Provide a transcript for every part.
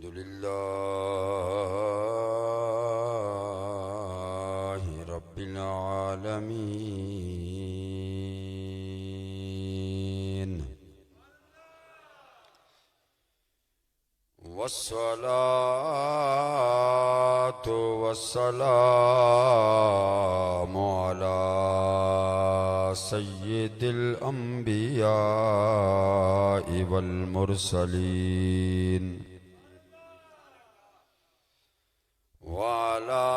الحمد لله رب العالمين والصلاة والسلام على سيد الأنبياء والمرسلين وعلى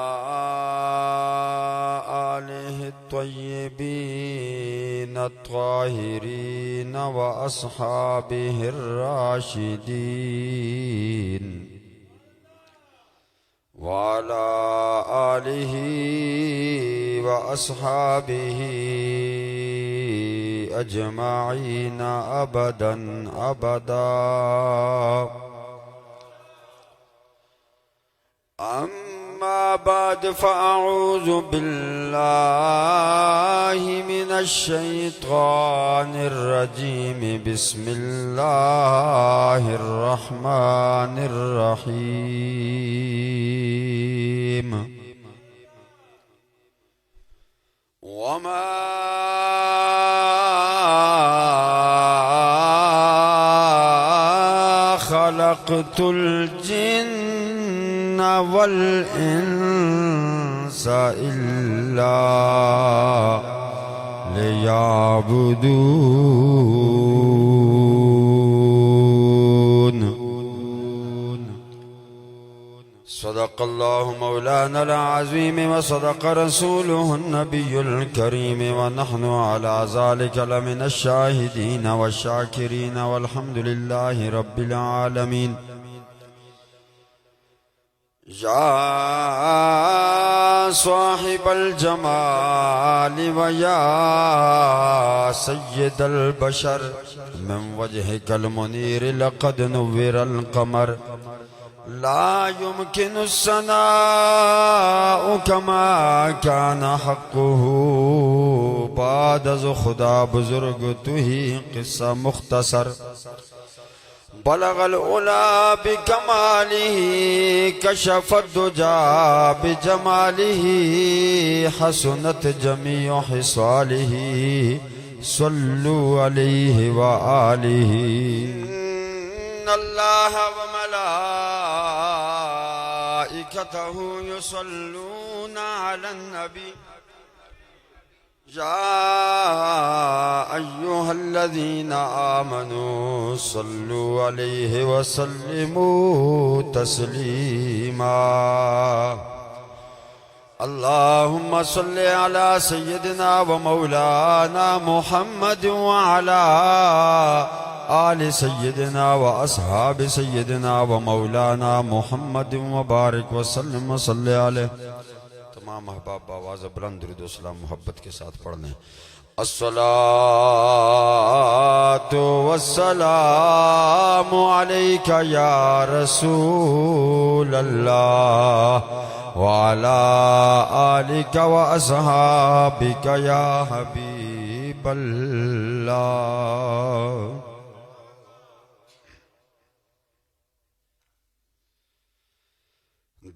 آله الطيبين الطاهرين وأصحابه الراشدين وعلى آله وأصحابه أجمعين أبدا أبدا. أما بعد فأعوذ بالله من الشيطان الرجيم. بسم الله الرحمن الرحيم. وما خلقت الجن والإنس إلا ليعبدون. صدق الله مولانا العظيم وصدق رسوله النبي الكريم ونحن على ذلك لمن الشاهدين والشاكرين والحمد لله رب العالمين. يا صاحب الجمال ويا سيد البشر من وجهك المنير لقد نور القمر. لا يمكن الثناء كما كان حقه بعد ذو خدا بزرگ تو ہی قصہ مختصر. بلغ العلا بکماله کشف الدجا بجماله حسنت جميع خصاله صلوا علیہ وآلہ. إن الله وملائكته يصلون على النبي يا أيها الذين آمنوا صلوا عليه وسلموا تسليما. اللهم صل على سيدنا ومولانا محمد وعلى آل سیدنا و اصحاب سیدنا و مولانا محمد وبارک وسلم وصلی علیہ. تمام احباب آواز بلند درود و سلام محبت کے ساتھ پڑھنے. الصلاة والسلام علیک یا رسول اللہ وعلى آلک و اصحابک یا حبیب اللہ.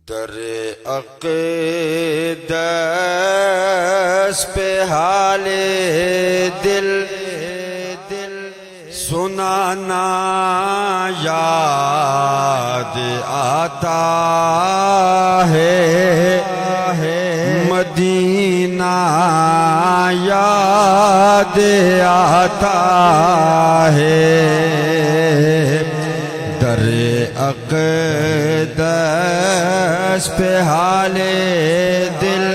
در اقدس پہ حال دل سنانا یاد آتا ہے. مدینہ یاد آتا ہے. در اقدس پہ حال دل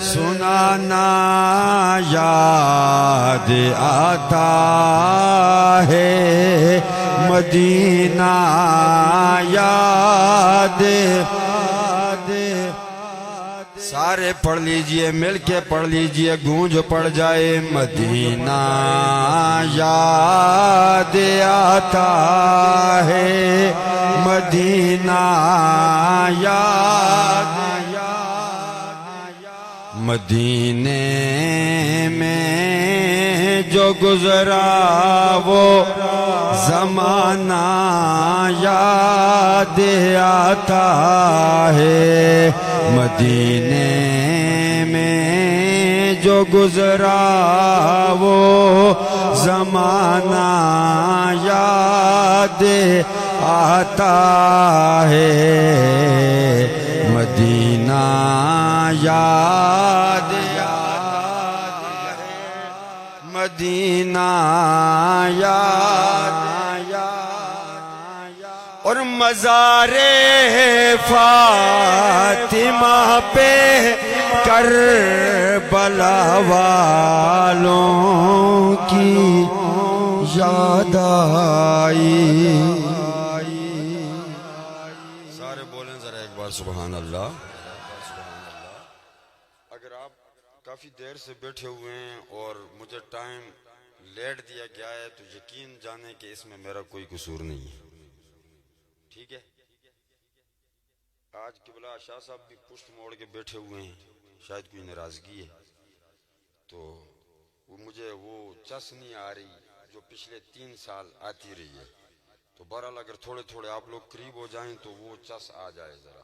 سنانا یاد آتا ہے. مدینہ یاد. سارے پڑھ لیجئے مل کے پڑھ لیجئے گونج پڑ جائے. مدینہ یاد آتا ہے. مدینہ یاد. مدینے میں جو گزرا وہ زمانہ یاد آتا ہے مدینے میں جو گزرا وہ زمانہ یاد آتا ہے مدینہ یاد مدینہ یاد اور مزار فاطمہ پہ کربلا والوں کی یاد آئی. سارے بولیں ذرا ایک بار سبحان اللہ. اگر آپ کافی دیر سے بیٹھے ہوئے ہیں اور مجھے ٹائم لیٹ دیا گیا ہے تو یقین جانے کہ اس میں میرا کوئی قصور نہیں ہے. ٹھیک ہے. آج قبلہ شاہ صاحب بھی پشت موڑ کے بیٹھے ہوئے ہیں, شاید کوئی ناراضگی ہے تو مجھے وہ چس نہیں آ رہی جو پچھلے 3 سال آتی رہی ہے. تو بہرحال اگر تھوڑے تھوڑے آپ لوگ قریب ہو جائیں تو وہ چس آ جائے ذرا.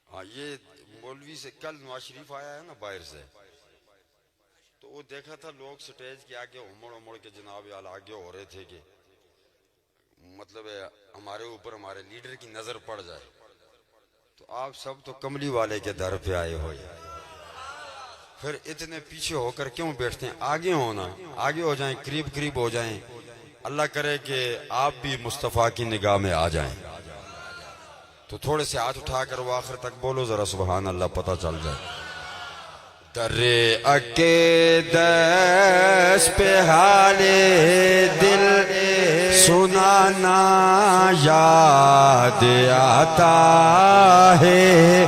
ہاں, یہ مولوی سے کل نواز شریف آیا ہے نا باہر سے, تو وہ دیکھا تھا لوگ سٹیج کے آگے امڑ کے جناب یال آگے ہو رہے تھے کہ مطلب ہے ہمارے اوپر ہمارے لیڈر کی نظر پڑ جائے. تو آپ سب تو کملی والے کے در پہ آئے ہو, پھر اتنے پیچھے ہو کر کیوں بیٹھتے ہیں؟ آگے ہونا, آگے ہو جائیں, قریب ہو جائیں. اللہ کرے کہ آپ بھی مصطفیٰ کی نگاہ میں آ جائیں. تو تھوڑے سے ہاتھ اٹھا کر وہ آخر تک بولو ذرا سبحان اللہ, پتہ چل جائے. درے اکے دس پہ حال دل سنانا یاد آتا ہے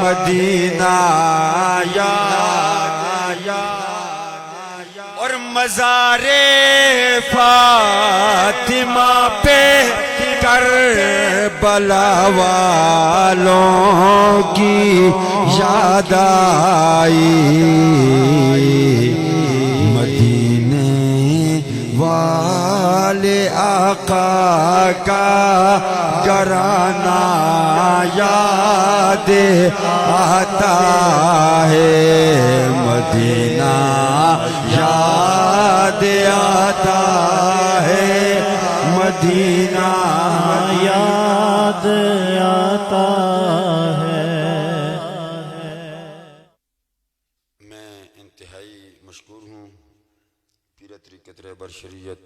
مدینہ یاد اور مزار فاطمہ پہ کربلا والوں کی یاد آئی. مدینے والے آقا کا گھرانہ یاد آتا ہے مدینہ یاد آتا ہے مدینہ یاد آتا ہے. میں انتہائی مشکور ہوں پیر طریقت رہبر شریعت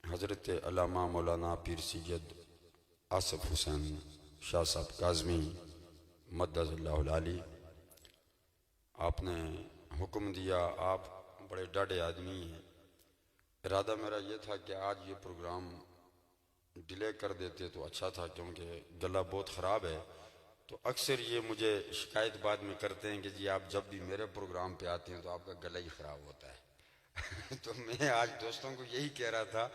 حضرت علامہ مولانا پیر سید آصف حسین شاہ صاحب کاظمی مدد اللہ العالی. آپ نے حکم دیا, آپ بڑے ڈاڈے آدمی ہیں. ارادہ میرا یہ تھا کہ آج یہ پروگرام ڈیلے کر دیتے تو اچھا تھا, کیونکہ گلا بہت خراب ہے. تو اکثر یہ مجھے شکایت بعد میں کرتے ہیں کہ جی آپ جب بھی میرے پروگرام پہ آتے ہیں تو آپ کا گلا ہی خراب ہوتا ہے. تو میں آج دوستوں کو یہی کہہ رہا تھا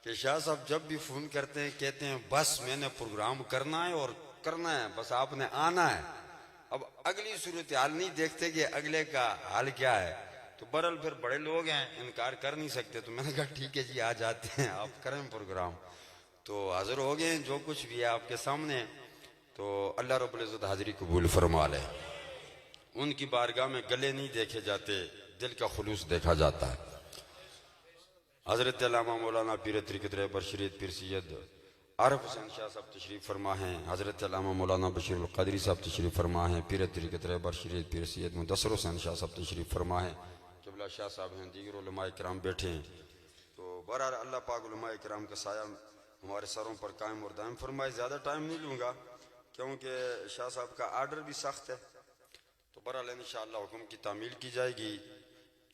کہ شاہ صاحب جب بھی فون کرتے ہیں کہتے ہیں بس میں نے پروگرام کرنا ہے اور کرنا ہے, بس آپ نے آنا ہے. اب اگلی صورتحال نہیں دیکھتے کہ اگلے کا حال کیا ہے. تو برحال پھر بڑے لوگ ہیں, انکار کر نہیں سکتے. تو میں نے کہا ٹھیک ہے جی آ جاتے ہیں, آپ کریں پروگرام. تو حاضر ہو گئے ہیں, جو کچھ بھی ہے آپ کے سامنے. تو اللہ رب العزت حاضری قبول فرما لے. ان کی بارگاہ میں گلے نہیں دیکھے جاتے, دل کا خلوص دیکھا جاتا ہے. حضرت علامہ مولانا پیر طریقت رہبر شریعت پیر سید عارف حسین شاہ صاحب تشریف فرما ہیں. حضرت علامہ مولانا بشیر القادری صاحب تشریف فرما ہیں. پیر طریقت رہبر شریعت پیر سید مدثر حسین شاہ صاحب تشریف فرما ہیں. قبلہ شاہ صاحب ہیں, دیگر علماء کرام بیٹھے ہیں. تو بہرحال اللہ پاک علماء کرام کا سایہ ہمارے سروں پر قائم اور دائم فرمائے. زیادہ ٹائم نہیں لوں گا کیونکہ شاہ صاحب کا آرڈر بھی سخت ہے. تو بہرحال انشاءاللہ حکم کی تعمیل کی جائے گی.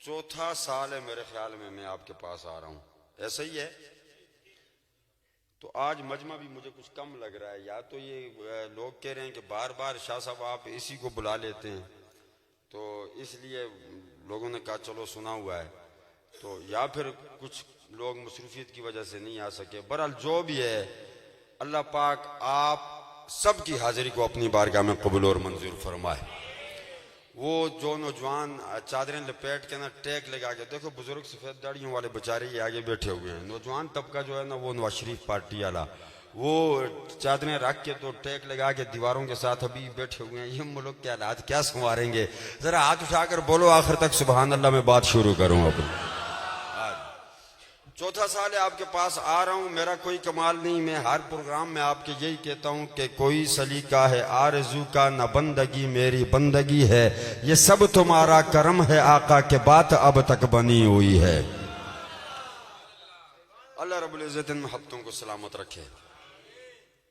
4تھا سال ہے میرے خیال میں آپ کے پاس آ رہا ہوں, ایسا ہی ہے. تو آج مجمع بھی مجھے کچھ کم لگ رہا ہے. یا تو یہ لوگ کہہ رہے ہیں کہ بار بار شاہ صاحب آپ اسی کو بلا لیتے ہیں, تو اس لیے لوگوں نے کہا چلو سنا ہوا ہے. تو یا پھر کچھ لوگ مصروفیت کی وجہ سے نہیں آ سکے. بہرحال جو بھی ہے اللہ پاک آپ سب کی حاضری کو اپنی بارگاہ میں قبول اور منظور فرمائے. وہ جو نوجوان چادریں لپیٹ کے نا ٹیک لگا کے، دیکھو بزرگ سفید داڑیوں والے بچارے یہ آگے بیٹھے ہوئے ہیں، نوجوان طبقہ جو ہے نا وہ نواز شریف پارٹی والا، وہ چادریں رکھ کے تو ٹیک لگا کے دیواروں کے ساتھ ابھی بیٹھے ہوئے ہیں۔ یہ ملک کے حالات کیا سنواریں گے؟ ذرا ہاتھ اٹھا کر بولو آخر تک سبحان اللہ، میں بات شروع کروں اب۔ چوتھا سال ہے آپ کے پاس آ رہا ہوں، میرا کوئی کمال نہیں، میں ہر پروگرام میں آپ کے یہی کہتا ہوں کہ کوئی سلیقہ ہے آرزو کا نہ بندگی میری بندگی ہے، یہ سب تمہارا کرم ہے آقا کہ بات اب تک بنی ہوئی ہے۔ اللہ رب العزت ان محبتوں کو سلامت رکھے۔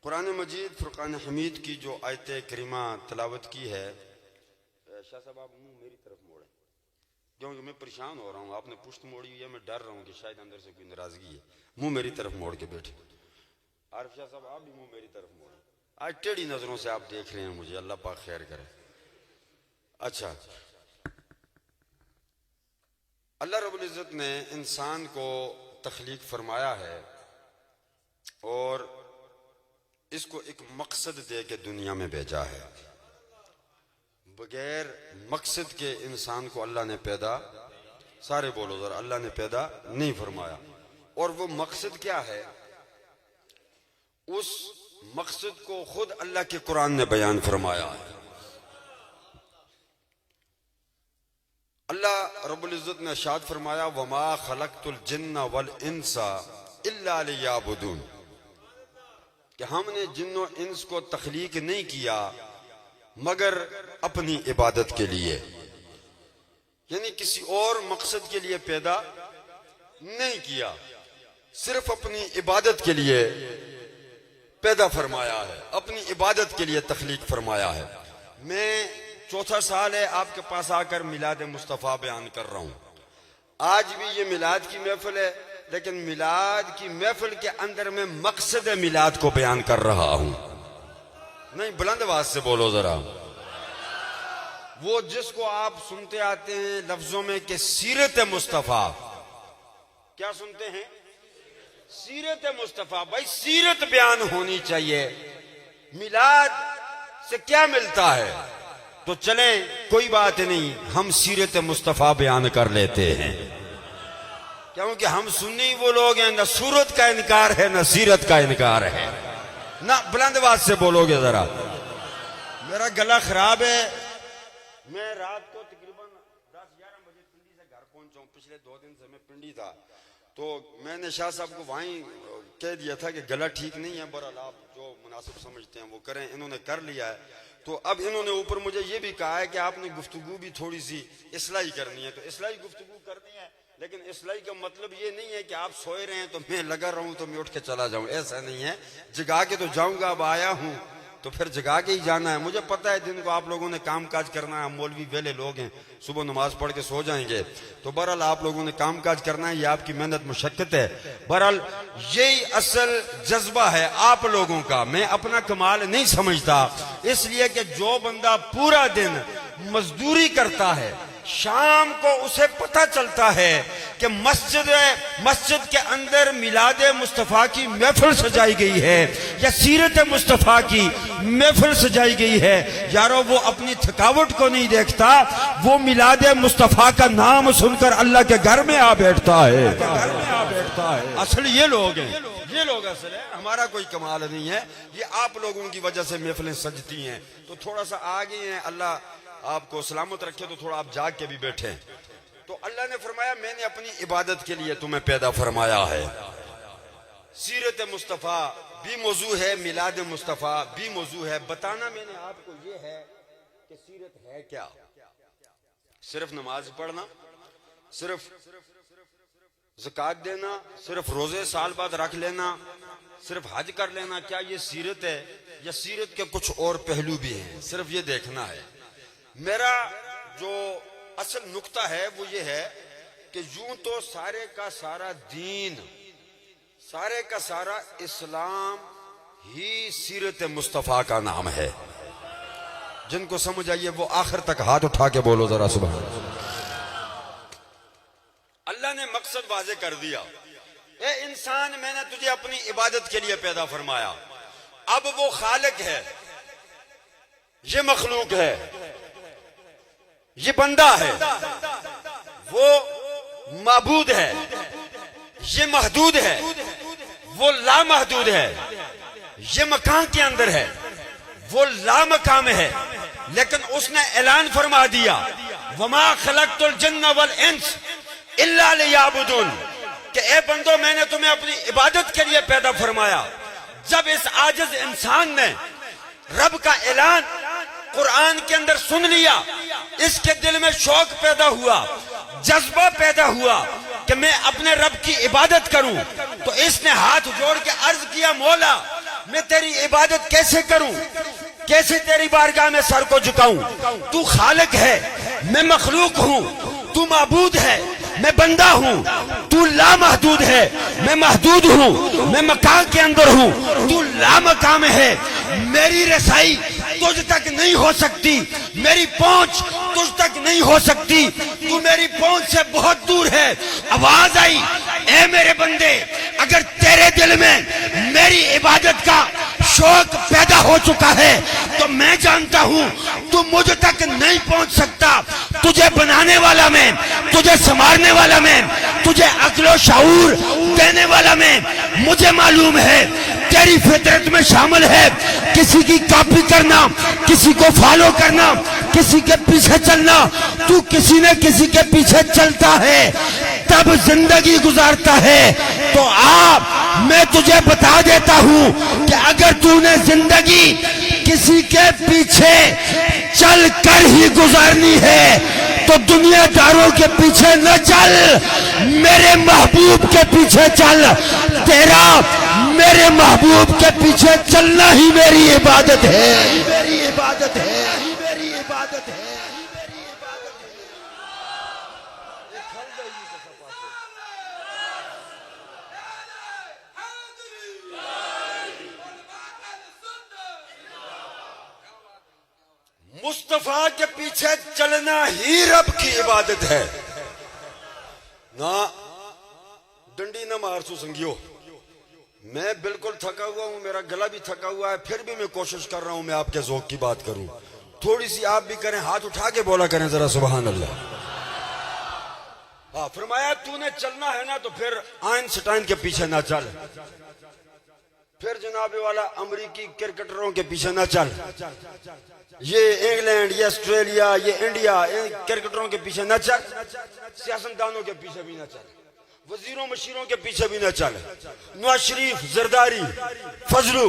قرآن مجید فرقان حمید کی جو آیت کریمہ تلاوت کی ہے، شاہ صاحب آپ منہ میری طرف موڑیں کیونکہ میں پریشان ہو رہا ہوں، آپ نے پشت موڑی ہوئی ہے، میں ڈر رہا ہوں کہ شاید اندر سے کوئی ناراضگی ہے۔ منہ میری طرف موڑ کے بیٹھے۔ عارف شاہ صاحب آپ بھی منہ میری طرف موڑیں، آج ٹیڑھی نظروں سے آپ دیکھ رہے ہیں مجھے، اللہ پاک خیر کرے۔ اچھا، اللہ رب العزت نے انسان کو تخلیق فرمایا ہے اور اس کو ایک مقصد دے کے دنیا میں بھیجا ہے۔ بغیر مقصد کے انسان کو اللہ نے پیدا، سارے بولو ذرا، اللہ نے پیدا نہیں فرمایا۔ اور وہ مقصد کیا ہے؟ اس مقصد کو خود اللہ کے قرآن نے بیان فرمایا ہے۔ اللہ رب العزت نے ارشاد فرمایا وَمَا خَلَقْتُ الْجِنَّ وَالْإِنسَ إِلَّا لِيَعْبُدُونَ، کہ ہم نے جن و انس کو تخلیق نہیں کیا مگر اپنی عبادت کے لیے، یعنی کسی اور مقصد کے لیے پیدا نہیں کیا، صرف اپنی عبادت کے لیے پیدا فرمایا ہے، اپنی عبادت کے لیے تخلیق فرمایا ہے۔ میں چوتھا سال ہے آپ کے پاس آ کر میلاد مصطفیٰ بیان کر رہا ہوں۔ آج بھی یہ میلاد کی محفل ہے، لیکن میلاد کی محفل کے اندر میں مقصد میلاد کو بیان کر رہا ہوں۔ نہیں، بلند آواز سے بولو ذرا۔ وہ جس کو آپ سنتے آتے ہیں لفظوں میں کہ سیرت مصطفیٰ، کیا سنتے ہیں؟ سیرت مصطفیٰ۔ بھائی سیرت بیان ہونی چاہیے، میلاد سے کیا ملتا ہے؟ تو چلیں کوئی بات نہیں، ہم سیرت مصطفیٰ بیان کر لیتے ہیں، کیونکہ ہم سنی وہ لوگ ہیں نہ صورت کا انکار ہے نہ سیرت کا انکار ہے۔ نہ بلند آواز سے بولو گے ذرا، میرا گلا خراب ہے۔ میں رات کو تقریباً 10-11 بجے پنڈی سے گھر پہنچا ہوں، پچھلے 2 دن سے میں پنڈی تھا، تو میں نے شاہ صاحب کو وہیں کہہ دیا تھا کہ گلا ٹھیک نہیں ہے، بہرحال آپ جو مناسب سمجھتے ہیں وہ کریں، انہوں نے کر لیا ہے۔ تو اب انہوں نے اوپر مجھے یہ بھی کہا ہے کہ آپ نے گفتگو بھی تھوڑی سی اصلاحی کرنی ہے، تو اصلاحی گفتگو کرنی ہے، لیکن اصلاحی کا مطلب یہ نہیں ہے کہ آپ سوئے رہے ہیں تو میں لگا رہوں تو میں اٹھ کے چلا جاؤں، ایسا نہیں ہے۔ جگا کے تو جاؤں گا، اب آیا ہوں تو پھر جگا کے ہی جانا ہے۔ مجھے پتہ ہے دن کو آپ لوگوں نے کام کاج کرنا ہے، ہم مولوی ویلے لوگ ہیں، صبح نماز پڑھ کے سو جائیں گے، تو بہرحال آپ لوگوں نے کام کاج کرنا ہے، یہ آپ کی محنت مشقت ہے۔ بہرحال یہی اصل جذبہ ہے آپ لوگوں کا، میں اپنا کمال نہیں سمجھتا، اس لیے کہ جو بندہ پورا دن مزدوری کرتا ہے، شام کو اسے پتہ چلتا ہے کہ مسجد کے اندر میلاد مصطفیٰ کی محفل سجائی گئی ہے یا سیرت مصطفیٰ کی محفل سجائی گئی ہے، یارو وہ اپنی تھکاوٹ کو نہیں دیکھتا، وہ میلاد مصطفیٰ کا نام سن کر اللہ کے گھر میں آ بیٹھتا ہے۔ اصل یہ لوگ ہیں، یہ لوگ اصل ہے، ہمارا کوئی کمال نہیں ہے، یہ آپ لوگوں کی وجہ سے محفلیں سجتی ہیں۔ تو تھوڑا سا آگے ہیں، اللہ آپ کو سلامت رکھے، تو تھوڑا آپ جاگ کے بھی بیٹھیں۔ تو اللہ نے فرمایا میں نے اپنی عبادت کے لیے تمہیں پیدا فرمایا ہے۔ سیرت مصطفیٰ بھی موضوع ہے، میلاد مصطفیٰ بھی موضوع ہے۔ بتانا میں نے آپ کو یہ ہے کہ سیرت ہے کیا؟ صرف نماز پڑھنا، صرف زکوٰۃ دینا، صرف روزے سال بعد رکھ لینا، صرف حج کر لینا، کیا یہ سیرت ہے؟ یا سیرت کے کچھ اور پہلو بھی ہیں؟ صرف یہ دیکھنا ہے۔ میرا جو اصل نقطہ ہے وہ یہ ہے کہ یوں تو سارے کا سارا دین، سارے کا سارا اسلام ہی سیرت مصطفیٰ کا نام ہے۔ جن کو سمجھ آئیے وہ آخر تک ہاتھ اٹھا کے بولو ذرا سبحان اللہ۔ اللہ نے مقصد واضح کر دیا، اے انسان میں نے تجھے اپنی عبادت کے لیے پیدا فرمایا، اب وہ خالق ہے، یہ مخلوق ہے، یہ بندہ ہے، وہ معبود ہے، یہ محدود ہے، وہ لامحدود ہے، یہ مکان کے اندر ہے، وہ لامقام ہے، لیکن اس نے اعلان فرما دیا وَمَا خَلَقْتُ الْجِنَّ وَالْإِنسَ إِلَّا لِيَعْبُدُونِ کہ اے بندو میں نے تمہیں اپنی عبادت کے لیے پیدا فرمایا۔ جب اس عاجز انسان نے رب کا اعلان قرآن کے اندر سن لیا، اس کے دل میں شوق پیدا ہوا، جذبہ پیدا ہوا کہ میں اپنے رب کی عبادت کروں، تو اس نے ہاتھ جوڑ کے عرض کیا مولا میں تیری عبادت کیسے کروں، کیسے تیری بارگاہ میں سر کو جھکاؤں؟ تو خالق ہے، میں مخلوق ہوں، تو معبود ہے، میں بندہ ہوں، تو لامحدود ہے، میں محدود ہوں، میں مکان کے اندر ہوں، تو لامقام ہے، میری رسائی تجھ تک نہیں ہو سکتی، میری پہنچ تجھ تک نہیں ہو سکتی، تو میری پہنچ سے بہت دور ہے۔ آواز آئی اے میرے بندے، اگر تیرے دل میں میری عبادت کا شوق پیدا ہو چکا ہے تو میں جانتا ہوں تو مجھ تک نہیں پہنچ سکتا۔ تجھے بنانے والا میں، تجھے سنوارنے والا میں، تجھے عقل و شعور دینے والا میں، مجھے معلوم ہے تیری فطرت میں شامل ہے کسی کی کاپی کرنا، کسی کو فالو کرنا، کسی کے پیچھے چلنا۔ تو کسی نہ کسی کے پیچھے چلتا ہے تب زندگی گزارتا ہے۔ تو آپ میں تجھے بتا دیتا ہوں کہ اگر تو نے زندگی کسی کے پیچھے چل کر ہی گزارنی ہے تو دنیا داروں کے پیچھے نہ چل، میرے محبوب کے پیچھے چل۔ تیرا میرے محبوب کے پیچھے چلنا ہی میری عبادت ہے، میری عبادت ہے، میری عبادت ہے۔ مصطفیٰ کے پیچھے چلنا ہی رب کی عبادت ہے۔ نہ ڈنڈی نہ مارسو سنگیو، میں بالکل تھکا ہوا ہوں، میرا گلا بھی تھکا ہوا ہے، پھر بھی میں کوشش کر رہا ہوں میں آپ کے ذوق کی بات کروں۔ تھوڑی سی آپ بھی کریں، ہاتھ اٹھا کے بولا کریں ذرا سبحان اللہ۔ فرمایا تو نے چلنا ہے نا تو پھر آئنسٹائن کے پیچھے نہ چل، پھر جناب والا امریکی کرکٹروں کے پیچھے نہ چل، یہ انگلینڈ، یہ آسٹریلیا، یہ انڈیا، کرکٹروں کے پیچھے نہ چل، سیاستدانوں کے پیچھے بھی نہ چل، وزیروں مشیروں کے پیچھے بھی نہ چل، نواز شریف، زرداری، فضلو،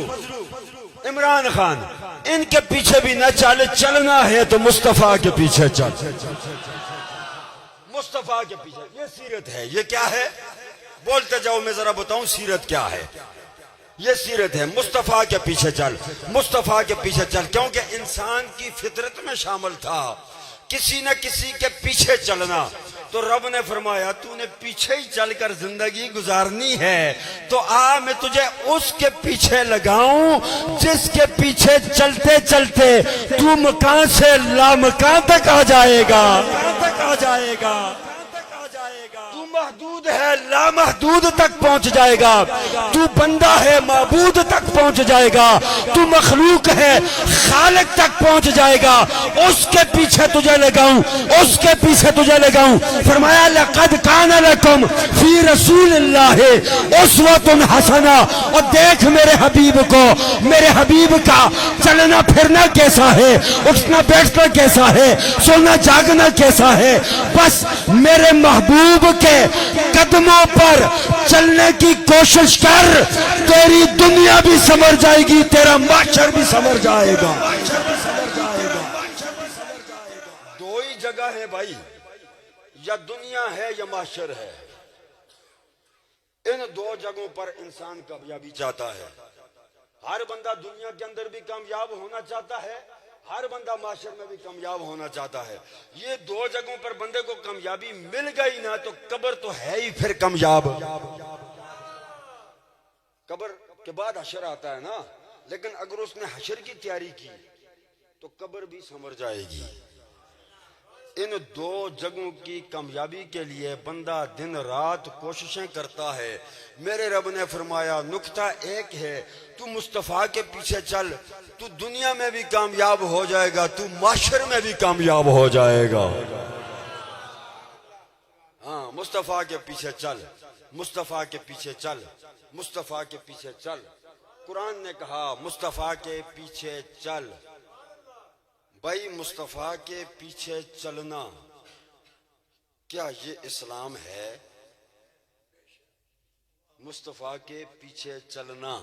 عمران خان، ان کے پیچھے بھی نہ چل۔ چلنا ہے تو مصطفیٰ کے پیچھے چل، مصطفیٰ کے پیچھے۔ یہ سیرت ہے۔ یہ کیا ہے؟ بولتے جاؤ میں ذرا بتاؤں سیرت کیا ہے۔ یہ سیرت ہے، مصطفیٰ کے پیچھے چل، مصطفیٰ کے پیچھے چل، کیونکہ انسان کی فطرت میں شامل تھا کسی نہ کسی کے پیچھے چلنا۔ تو رب نے فرمایا تو نے پیچھے ہی چل کر زندگی گزارنی ہے تو آ میں تجھے اس کے پیچھے لگاؤں جس کے پیچھے چلتے چلتے تو مکان سے لامکان تک آ جائے گا، تو محدود ہے لامحدود تک پہنچ جائے گا، تو بندہ ہے معبود تک پہنچ جائے گا، تو مخلوق ہے خالق تک پہنچ جائے گا۔ اس کے پیچھے تجھے لگاؤں، اس کے پیچھے تجھے لگاؤں۔ فرمایا لقد کان لکم فی رسول اللہ اسوۃ حسنہ۔ اور دیکھ میرے حبیب کو، میرے حبیب کا چلنا پھرنا کیسا ہے، اٹھنا بیٹھنا کیسا ہے، سونا جاگنا کیسا ہے۔ بس میرے محبوب کے قدموں پر چلنے کی کوشش کر، تیری دنیا بھی سنور جائے گی، تیرا معاشر بھی سنور جائے گا۔ دو ہی جگہ ہے بھائی، یا دنیا ہے یا معاشر ہے۔ ان دو جگہوں پر انسان کامیابی چاہتا ہے۔ ہر بندہ دنیا کے اندر بھی کامیاب ہونا چاہتا ہے، ہر بندہ معاشر میں بھی کامیاب ہونا چاہتا ہے۔ یہ دو جگہوں پر بندے کو کامیابی مل گئی نا تو قبر تو ہے ہی پھر کامیاب۔ قبر کے بعد حشر آتا ہے نا، لیکن اگر اس نے حشر کی تیاری کی تو قبر بھی سنور جائے گی۔ ان دو جگہوں کی کامیابی کے لیے بندہ دن رات کوششیں کرتا ہے۔ میرے رب نے فرمایا نکتہ ایک ہے، تو مصطفیٰ کے پیچھے چل، تو دنیا میں بھی کامیاب ہو جائے گا، تو معاشر میں بھی کامیاب ہو جائے گا۔ ہاں، مصطفیٰ کے پیچھے چل، مصطفیٰ کے پیچھے چل، مصطفیٰ کے پیچھے چل۔ قرآن نے کہا مصطفیٰ کے پیچھے چل۔ بھائی مصطفیٰ کے پیچھے چلنا کیا یہ اسلام ہے؟ مصطفیٰ کے پیچھے چلنا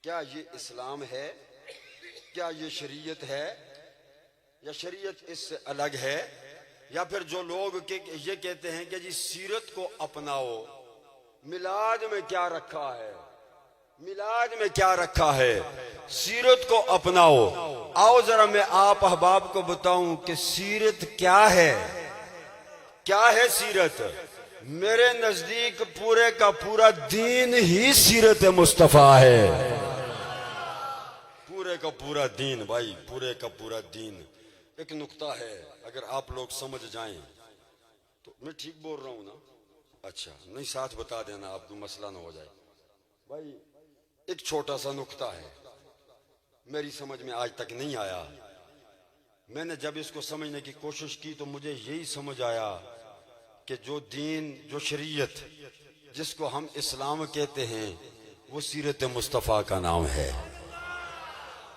کیا یہ اسلام ہے؟ کیا یہ شریعت ہے؟ یا شریعت اس سے الگ ہے؟ یا پھر جو لوگ یہ کہتے ہیں کہ جی سیرت کو اپناؤ، میلاد میں کیا رکھا ہے؟ میلاد میں کیا رکھا ہے؟ سیرت کو اپناؤ۔ آؤ ذرا میں آپ احباب کو بتاؤں کہ سیرت کیا ہے؟ کیا ہے سیرت؟ میرے نزدیک پورے کا پورا دین ہی سیرت مصطفیٰ ہے۔ پورے کا پورا دین بھائی، پورے کا پورا دین۔ ایک نکتہ ہے، اگر آپ لوگ سمجھ جائیں تو میں ٹھیک بول رہا ہوں نا؟ اچھا نہیں، ساتھ بتا دینا، آپ کو مسئلہ نہ ہو جائے۔ بھائی ایک چھوٹا سا نکتہ ہے، میری سمجھ میں آج تک نہیں آیا۔ میں نے جب اس کو سمجھنے کی کوشش کی تو مجھے یہی سمجھ آیا کہ جو دین، جو شریعت جس کو ہم اسلام کہتے ہیں، وہ سیرت مصطفیٰ کا نام ہے،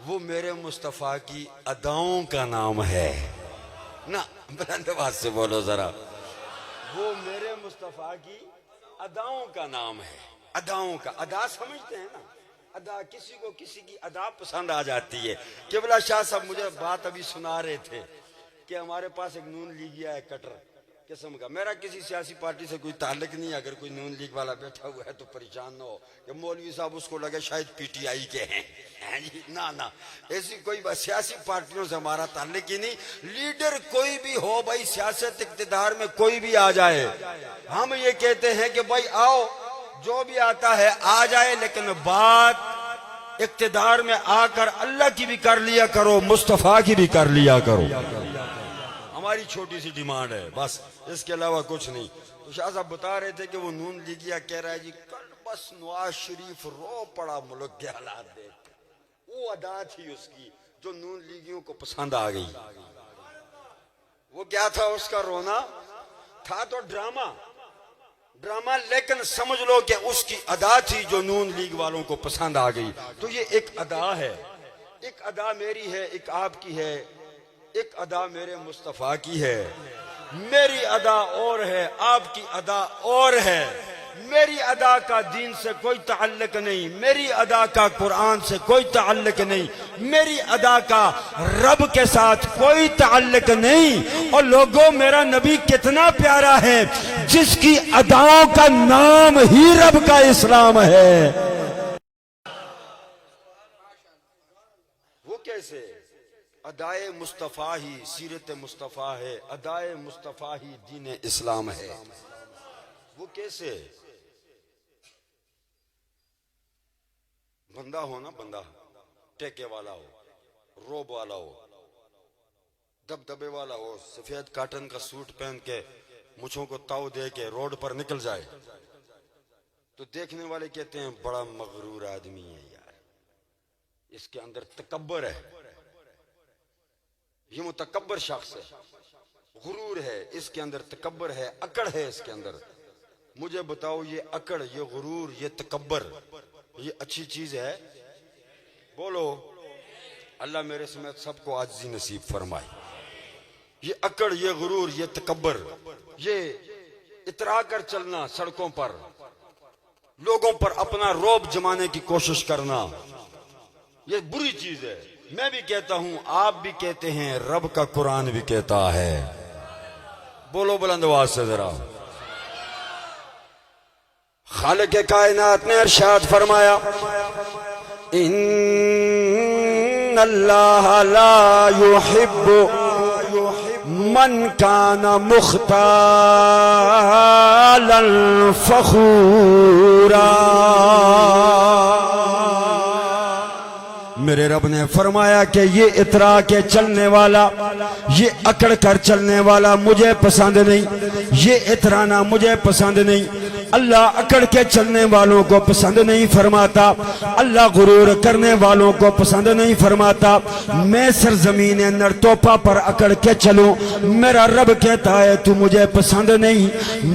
وہ میرے مصطفیٰ کی اداؤں کا نام ہے نا۔ بلند آواز سے بولو ذرا، وہ میرے مصطفیٰ کی اداؤں کا نام ہے۔ اداؤں کا، ادا سمجھتے ہیں نا؟ ادا، کسی کو کسی کی ادا پسند آ جاتی ہے۔ قبلہ شاہ صاحب مجھے بات ابھی سنا رہے تھے کہ ہمارے پاس ایک نون لیگیا ہے کٹر قسم کا۔ میرا کسی سیاسی پارٹی سے کوئی تعلق نہیں، اگر کوئی نون لیگ والا بیٹھا ہوا ہے تو پریشان نہ ہو کہ مولوی صاحب اس کو لگے شاید پی ٹی آئی کے ہیں۔ نہ ایسی کوئی سیاسی پارٹیوں سے ہمارا تعلق ہی نہیں۔ لیڈر کوئی بھی ہو بھائی، سیاست اقتدار میں کوئی بھی آ جائے، ہم یہ کہتے ہیں کہ بھائی آؤ، جو بھی آتا ہے آ جائے، لیکن بات اقتدار میں آ کر اللہ کی بھی کر لیا کرو، مصطفیٰ کی بھی کر لیا کرو۔ ہماری چھوٹی سی ڈیمانڈ ہے بس، اس کے علاوہ کچھ نہیں۔ تو شاہ صاحب بتا رہے تھے کہ وہ نون لیگیا کہہ رہا ہے جی کل بس نواز شریف رو پڑا ملک کے حالات دیکھ کر۔ وہ ادا تھی اس کی جو نون لیگیوں کو پسند آ گئی۔ وہ کیا تھا اس کا رونا؟ تھا تو ڈرامہ، لیکن سمجھ لو کہ اس کی ادا تھی جو نون لیگ والوں کو پسند آ گئی۔ تو یہ ایک ادا ہے، ایک ادا میری ہے، ایک آپ کی ہے، ایک ادا میرے مصطفیٰ کی ہے۔ میری ادا اور ہے، آپ کی ادا اور ہے۔ میری ادا کا دین سے کوئی تعلق نہیں، میری ادا کا قرآن سے کوئی تعلق نہیں، میری ادا کا رب کے ساتھ کوئی تعلق نہیں۔ اور لوگوں، میرا نبی کتنا پیارا ہے جس کی اداؤں کا نام ہی رب کا اسلام ہے۔ وہ کیسے؟ ادائے مصطفیٰ ہی سیرت مصطفیٰ ہے، ادائے مصطفیٰ ہی دین اسلام ہے۔ وہ کیسے؟ بندہ ہو نا، بندہ ٹیکے والا ہو، روب والا ہو، دبدبے والا ہو، سفید کاٹن کا سوٹ پہن کے مچھوں کو تاؤ دے کے روڈ پر نکل جائے تو دیکھنے والے کہتے ہیں بڑا مغرور آدمی ہے یار، اس کے اندر تکبر ہے، یہ متکبر شخص ہے، غرور ہے اس کے اندر، تکبر ہے، اکڑ ہے اس کے اندر۔ مجھے بتاؤ یہ اکڑ، یہ غرور، یہ تکبر، یہ اچھی چیز ہے؟ بولو، اللہ میرے سمیت سب کو عاجزی نصیب فرمائے۔ یہ اکڑ، یہ غرور، یہ تکبر، یہ اترا کر چلنا سڑکوں پر، لوگوں پر اپنا روب جمانے کی کوشش کرنا، یہ بری چیز ہے۔ میں بھی کہتا ہوں، آپ بھی کہتے ہیں، رب کا قرآن بھی کہتا ہے۔ بولو بلند آواز سے ذرا۔ خالق کائنات نے ارشاد فرمایا، ان اللہ لا يحب من کان مختالا فخورا۔ میرے رب نے فرمایا کہ یہ اترا کے چلنے والا، یہ اکڑ کر چلنے والا مجھے پسند نہیں، یہ اترانا مجھے پسند نہیں۔ اللہ اکڑ کے چلنے والوں کو پسند نہیں فرماتا، اللہ غرور کرنے والوں کو پسند نہیں فرماتا۔ میں سرزمین نرتوپا پر اکڑ کے چلوں، میرا رب کہتا ہے تو مجھے پسند نہیں۔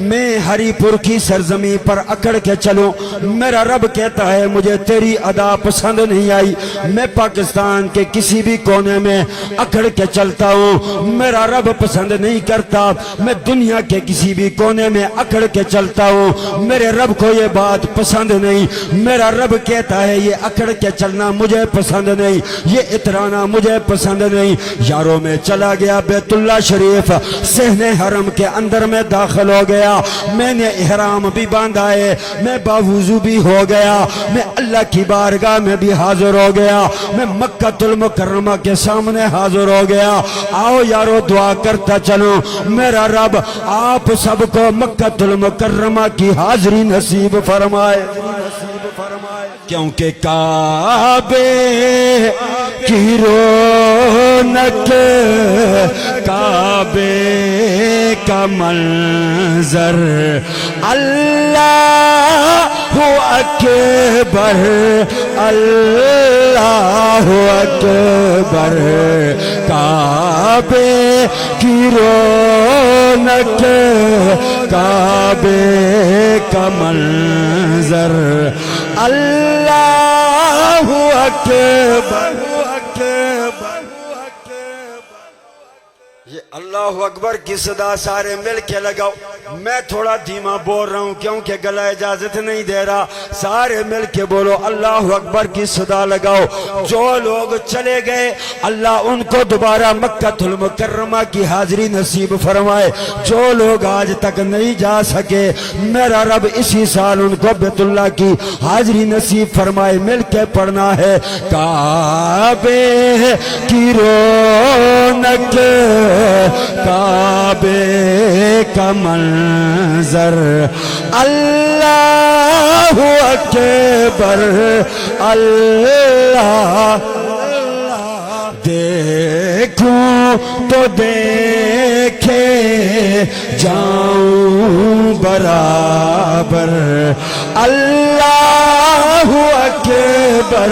میں ہری پور کی سرزمین پر اکڑ کے چلوں، میرا رب کہتا ہے مجھے تیری ادا پسند نہیں آئی۔ میں پاکستان کے کسی بھی کونے میں اکڑ کے چلتا ہوں، میرا رب پسند نہیں کرتا۔ میں دنیا کے کسی بھی کونے میں اکڑ کے چلتا ہوں، میرے رب کو یہ بات پسند نہیں۔ میرا رب کہتا ہے یہ اکڑ کے چلنا مجھے پسند نہیں، یہ اترانا مجھے پسند نہیں۔ یاروں میں چلا گیا بیت اللہ شریف، صحن حرم کے اندر میں داخل ہو گیا، میں نے احرام بھی باندھا ہے، میں باوضو بھی ہو گیا، میں اللہ کی بارگاہ میں بھی حاضر ہو گیا، میں مکہ المکرمہ کے سامنے حاضر ہو گیا۔ آؤ یارو دعا کرتا چلو، میرا رب آپ سب کو مکہ المکرمہ کی حاضری نصیب فرمائے، کیونکہ کعبے کی رونق، کعبے کا منظر، اللہ اکبر، اللہ اکبر، کعبے کی رونق، کعبے کا منظر، اللہ اکبر۔ یہ اللہ اکبر کی صدا سارے مل کے لگاؤ۔ میں تھوڑا دھیما بول رہا ہوں کیونکہ گلا اجازت نہیں دے رہا، سارے مل کے بولو اللہ اکبر کی صدا لگاؤ۔ جو لوگ چلے گئے اللہ ان کو دوبارہ مکہ المکرمہ کی حاضری نصیب فرمائے، جو لوگ آج تک نہیں جا سکے میرا رب اسی سال ان کو بیت اللہ کی حاضری نصیب فرمائے۔ مل کے پڑھنا ہے، کعبے کی رونق، کعبے کا منظر، اللہ اکبر، اللہ۔ دیکھوں تو دیکھے جاؤں برابر، اللہ اکبر،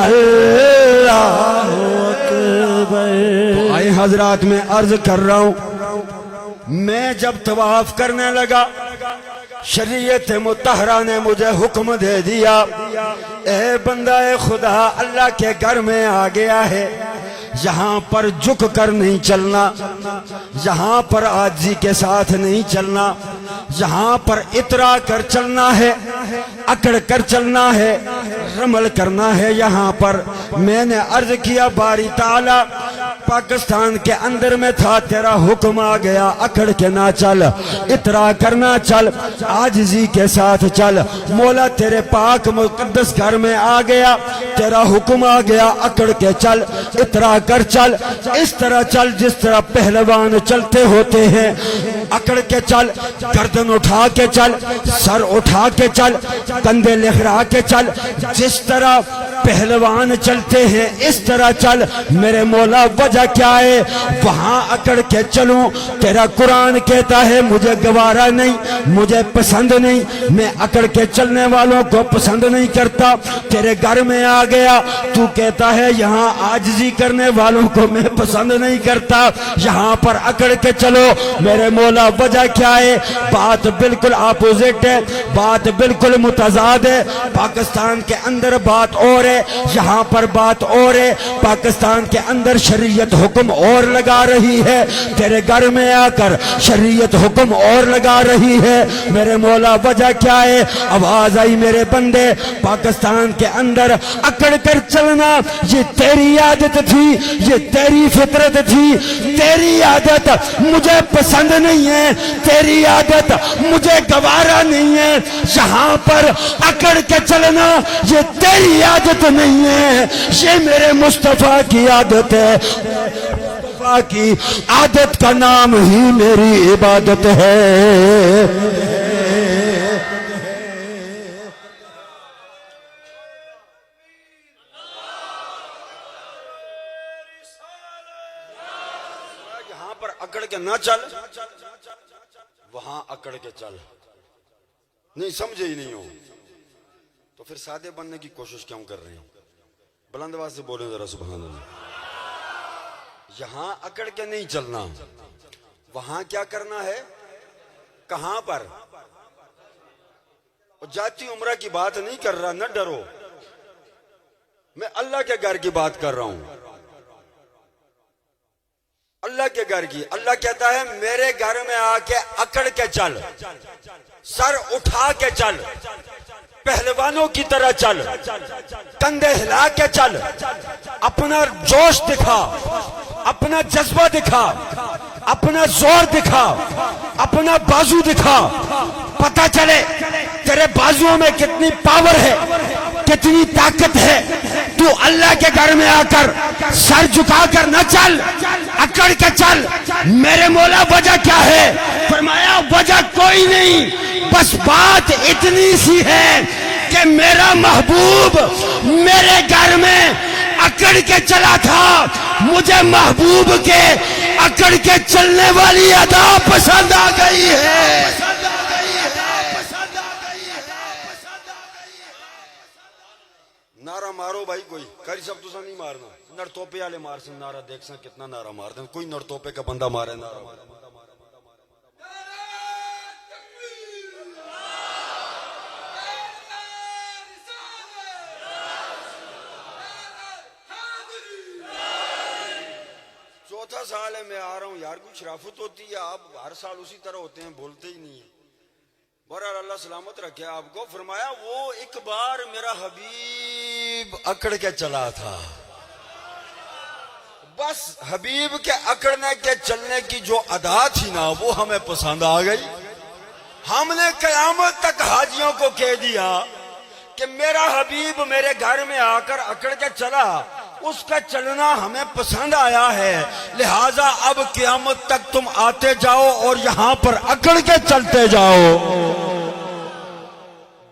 اللہ اکبر۔ آئے حضرات میں عرض کر رہا ہوں، میں جب طواف کرنے لگا شریعت مطہرہ نے مجھے حکم دے دیا، اے بندہ خدا اللہ کے گھر میں آ گیا ہے، یہاں پر جھک کر نہیں چلنا، یہاں پر عاجزی کے ساتھ نہیں چلنا، یہاں پر اترا کر چلنا ہے، اکڑ کر چلنا ہے، رمل کرنا ہے۔ یہاں پر میں نے عرض کیا باری تعالی پاکستان کے اندر میں تھا، تیرا حکم آ گیا اکڑ کے نہ چل، اترا کرنا چل، عاجزی کے ساتھ چل۔ مولا تیرے پاک مقدس گھر میں آ گیا، تیرا حکم آ گیا اکڑ کے چل، اترا کر چل، اس طرح چل جس طرح پہلوان چلتے ہوتے ہیں، اکڑ کے چل، گردن اٹھا کے چل، سر اٹھا کے چل، کندھے لہرا کے چل، جس طرح پہلوان چلتے ہیں اس طرح چل۔ میرے مولا وجہ کیا ہے؟ وہاں اکڑ کے چلوں، تیرا قرآن کہتا ہے مجھے گوارا نہیں، مجھے پسند نہیں، میں اکڑ کے چلنے والوں کو پسند نہیں کرتا۔ تیرے گھر میں آ گیا، تو کہتا ہے یہاں عاجزی کرنے والوں کو میں پسند نہیں کرتا، یہاں پر اکڑ کے چلو۔ میرے مولا وجہ کیا ہے؟ بات بالکل اپوزٹ ہے، بات بالکل متضاد ہے۔ پاکستان کے اندر بات اور ہے، یہاں پر بات اور ہے۔ پاکستان کے اندر شریعت حکم اور لگا رہی ہے، تیرے گھر میں آ کر شریعت حکم اور لگا رہی ہے۔ میرے مولا وجہ کیا ہے؟ آواز آئی میرے بندے، پاکستان کے اندر اکڑ کر چلنا یہ تیری عادت تھی، یہ تیری فطرت تھی، تیری عادت مجھے پسند نہیں ہے، تیری عادت مجھے گوارا نہیں ہے۔ یہاں پر اکڑ کے چلنا یہ تیری عادت نہیں ہے، یہ میرے مصطفیٰ کی عادت ہے۔ مصطفیٰ کی عادت کا نام ہی میری عبادت ہے۔ اکڑ کے نہ چل وہاں اکڑ کے چل. نہیں سمجھے ہی نہیں ہو تو پھر سادے بننے کی کوشش کیوں کر رہے ہیں؟ بلند آواز سے بولیں ذرا سبحان اللہ. یہاں اکڑ کے نہیں چلنا, وہاں کیا کرنا ہے؟ کہاں پر؟ اور جاتی عمرہ کی بات نہیں کر رہا, نہ ڈرو, میں اللہ کے گھر کی بات کر رہا ہوں. اللہ کے گھر کی. اللہ کہتا ہے میرے گھر میں آ کے اکڑ کے چل, سر اٹھا کے چل, پہلوانوں کی طرح چل, کندھے ہلا کے چل, اپنا جوش دکھا, اپنا جذبہ دکھا, اپنا زور دکھا, اپنا بازو دکھا, پتہ چلے تیرے بازوؤں میں کتنی پاور ہے, کتنی طاقت ہے. تو اللہ کے گھر میں آ کر سر جھکا کر نہ چل, اکڑ کے چل. میرے مولا وجہ کیا ہے؟ فرمایا وجہ کوئی نہیں, بس بات اتنی سی ہے کہ میرا محبوب میرے گھر میں اکڑ کے چلا تھا. مجھے محبوب کے اکڑ کے چلنے والی ادا پسند آ گئی ہے. نعرہ مارو بھائی, کوئی کاری سب تو نہیں مارنا, نرتوپے والے مار سن نعرہ, دیکھ سن کتنا نعرہ مار دیں. کوئی نرتوپے کا بندہ مارے نعرہ. چوتھا سال ہے میں آ رہا ہوں یار, کوئی شرافت ہوتی ہے؟ آپ ہر سال اسی طرح ہوتے ہیں, بولتے ہی نہیں ہیں. بہرحال اللہ سلامت رکھے آپ کو. فرمایا وہ ایک بار میرا حبیب اکڑ کے چلا تھا. بس حبیب کے اکڑنے کے چلنے کی جو ادا تھی نا وہ ہمیں پسند آ گئی. ہم نے قیامت تک حاجیوں کو کہہ دیا کہ میرا حبیب میرے گھر میں آ کر اکڑ کے چلا, اس کا چلنا ہمیں پسند آیا ہے, لہذا اب قیامت تک تم آتے جاؤ اور یہاں پر اکڑ کے چلتے جاؤ.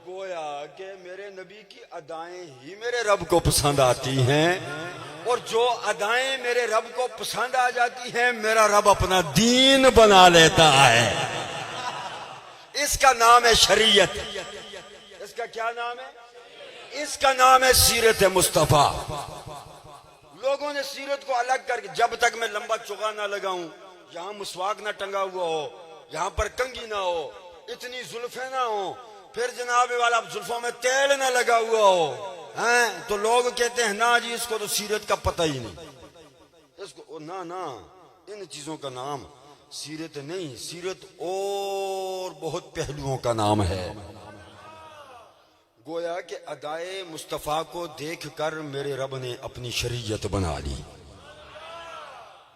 گویا کہ میرے نبی کی ادائیں ہی میرے رب کو پسند آتی ہیں, اور جو ادائیں میرے رب کو پسند آ جاتی ہیں میرا رب اپنا دین بنا لیتا ہے. اس کا نام ہے شریعت. اس کا کیا نام ہے؟ اس کا نام ہے سیرت مصطفیٰ. لوگوں نے سیرت کو الگ کر کے, جب تک میں لمبا چوغا نہ لگاؤں, یہاں مسواک نہ ٹنگا ہوا ہو, یہاں پر کنگھی نہ ہو, اتنی زلفیں نہ ہوں, پھر جناب والا زلفوں میں تیل نہ لگا ہوا ہو, تو لوگ کہتے ہیں نا جی اس کو تو سیرت کا پتہ ہی نہیں. اس کو نا ان چیزوں کا نام سیرت نہیں, سیرت اور بہت پہلوؤں کا نام ہے. گویا کہ ادائے مصطفیٰ کو دیکھ کر میرے رب نے اپنی شریعت بنا لی.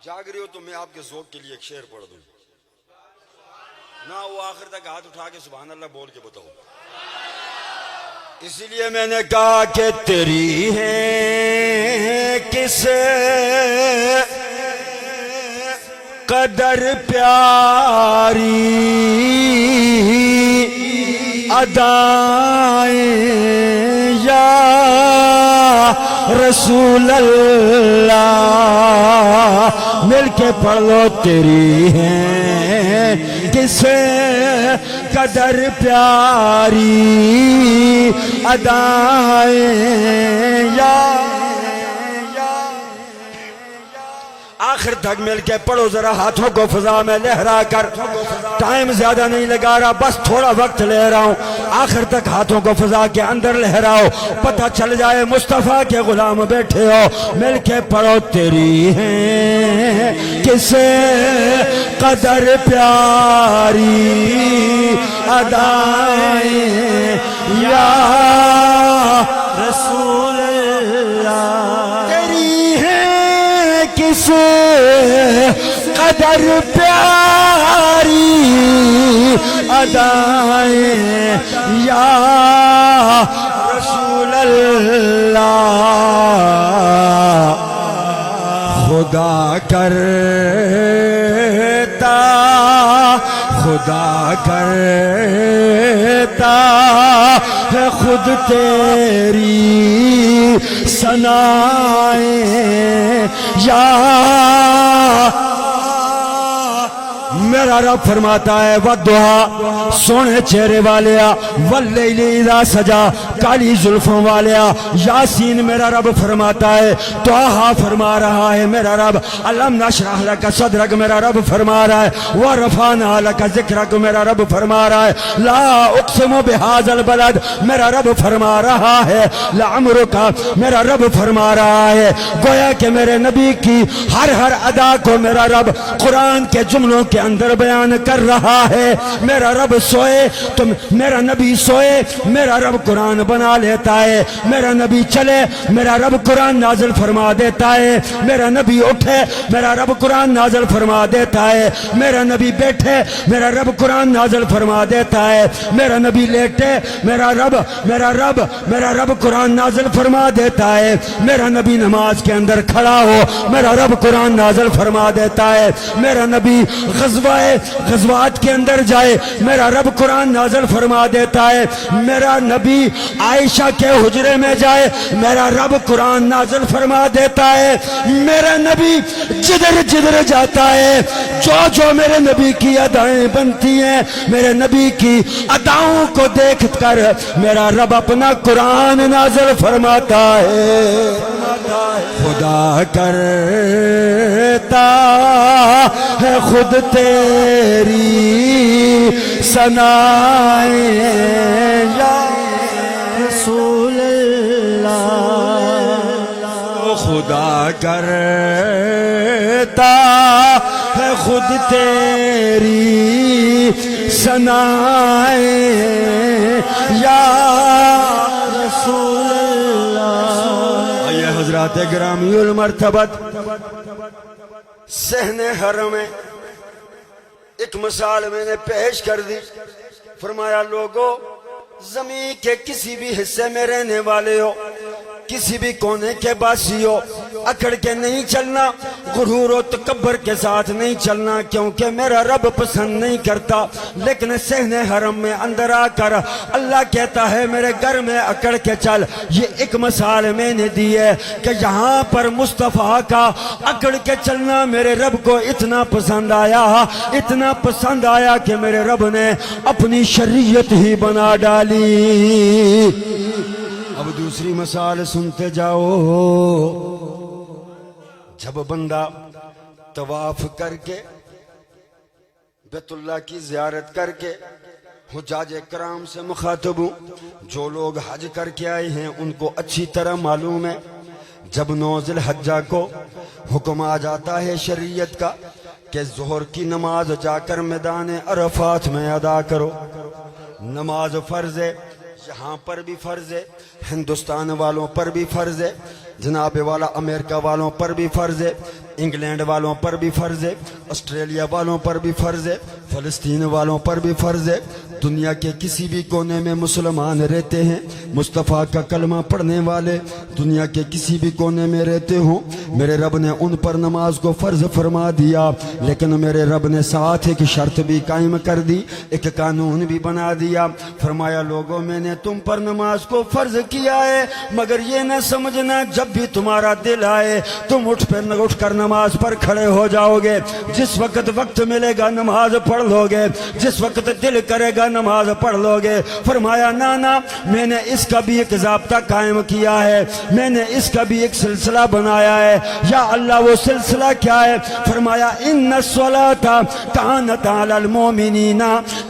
جاگ رہے ہو تو میں آپ کے ذوق کے لیے ایک شعر پڑھ دوں نہ, وہ آخر تک ہاتھ اٹھا کے سبحان اللہ بول کے بتاؤ. اسی لیے میں نے کہا کہ تیری ہے کس قدر پیاری ادائیں یا رسول اللہ. مل کے پڑھ لو. تیری ہے کس قدر پیاری ادائیں یا. آخر تک مل کے پڑھو ذرا, ہاتھوں کو فضا میں لہرا کر. ٹائم زیادہ نہیں لگا رہا, بس تھوڑا وقت لے رہا ہوں. آخر تک ہاتھوں کو فضا کے اندر لہراؤ, پتہ چل جائے مصطفیٰ کے غلام بیٹھے ہو. مل کے پڑھو. تیری ہے کس قدر پیاری ادائیں یا رسول اللہ. تیری ہے کس قدر پیاری ادائیں یا رسول اللہ. خدا کرتا ہے خود تیری ثنائیں یا میرا رب فرماتا ہے والضحیٰ سونے چہرے والیا واللیل اذا سجا کالی زلفوں والیا یاسین میرا رب فرماتا ہے طٰہٰ فرما رہا ہے میرا رب الم نشرح لک صدرک میرا رب فرما رہا ہے ورفعنا لک ذکرک میرا رب فرما رہا ہے لا اقسم بہذا البلد میرا رب فرما رہا ہے لعمرک میرا رب فرما رہا ہے گویا کہ میرے نبی کی ہر ادا کو میرا رب قرآن کے جملوں کے اندر بیان کر رہا ہے میرا رب سوئے تو میرا نبی سوئے میرا رب قرآن بنا لیتا ہے میرا نبی چلے میرا رب قرآن نازل فرما دیتا ہے میرا نبی اٹھے میرا رب قرآن نازل فرما دیتا ہے میرا نبی بیٹھے میرا رب قرآن نازل فرما دیتا ہے میرا نبی لیٹے میرا رب قرآن نازل فرما دیتا ہے میرا نبی نماز کے اندر کھڑا ہو میرا رب قرآن نازل فرما دیتا ہے میرا نبی غزوات کے اندر جائے میرا رب قرآن نازل فرما دیتا ہے میرا نبی عائشہ کے حجرے میں جائے میرا رب قرآن نازل فرما دیتا ہے میرا نبی جدھر جاتا ہے جو میرے نبی کی ادائیں بنتی ہیں میرے نبی کی اداؤں کو دیکھ کر میرا رب اپنا قرآن نازل فرماتا ہے خدا کرتا ہے خود تیری ثنائیں یا رسول اللہ خدا کرتا ہے خود تیری ثنائیں یا رسول اللہ آئیے حضرات گرامی المرتبت صحن حرم میں ایک مثال میں نے پیش کر دی فرمایا لوگوں زمین کے کسی بھی حصے میں رہنے والے ہو کسی بھی کونے کے باسی ہو اکڑ کے نہیں چلنا غرور و تکبر کے ساتھ نہیں چلنا کیونکہ میرا رب پسند نہیں کرتا لیکن صحن حرم میں اندر آ کر اللہ کہتا ہے میرے گھر میں اکڑ کے چل یہ ایک مثال میں نے دی ہے کہ یہاں پر مصطفیٰ کا اکڑ کے چلنا میرے رب کو اتنا پسند آیا کہ میرے رب نے اپنی شریعت ہی بنا ڈالی اب دوسری مثال سنتے جاؤ جب بندہ طواف کر کے بیت اللہ کی زیارت کر کے حجاج کرام سے مخاطب ہوں جو لوگ حج کر کے آئے ہیں ان کو اچھی طرح معلوم ہے جب 9 ذی الحجہ کو حکم آ جاتا ہے شریعت کا کہ ظہر کی نماز جا کر میدان عرفات میں ادا کرو نماز فرض ہے یہاں پر بھی فرض ہے ہندوستان والوں پر بھی فرض ہے جناب والا امریکہ والوں پر بھی فرض ہے انگلینڈ والوں پر بھی فرض ہے آسٹریلیا والوں پر بھی فرض ہے فلسطین والوں پر بھی فرض ہے دنیا کے کسی بھی کونے میں مسلمان رہتے ہیں مصطفیٰ کا کلمہ پڑھنے والے دنیا کے کسی بھی کونے میں رہتے ہوں میرے رب نے ان پر نماز کو فرض فرما دیا لیکن میرے رب نے ساتھ ایک شرط بھی قائم کر دی ایک قانون بھی بنا دیا فرمایا لوگوں میں نے تم پر نماز کو فرض کیا ہے مگر یہ نہ سمجھنا جب بھی تمہارا دل آئے تم اٹھ کر نماز پر کھڑے ہو جاؤ گے جس وقت ملے گا نماز پڑھ لو گے جس وقت دل کرے گا نماز پڑھ لو گے فرمایا نانا میں نے اس کا بھی ایک ضابطہ قائم کیا ہے میں نے اس کا بھی ایک سلسلہ بنایا ہے یا اللہ وہ سلسلہ کیا ہے فرمایا ان الصلاۃ کانت علی المؤمنین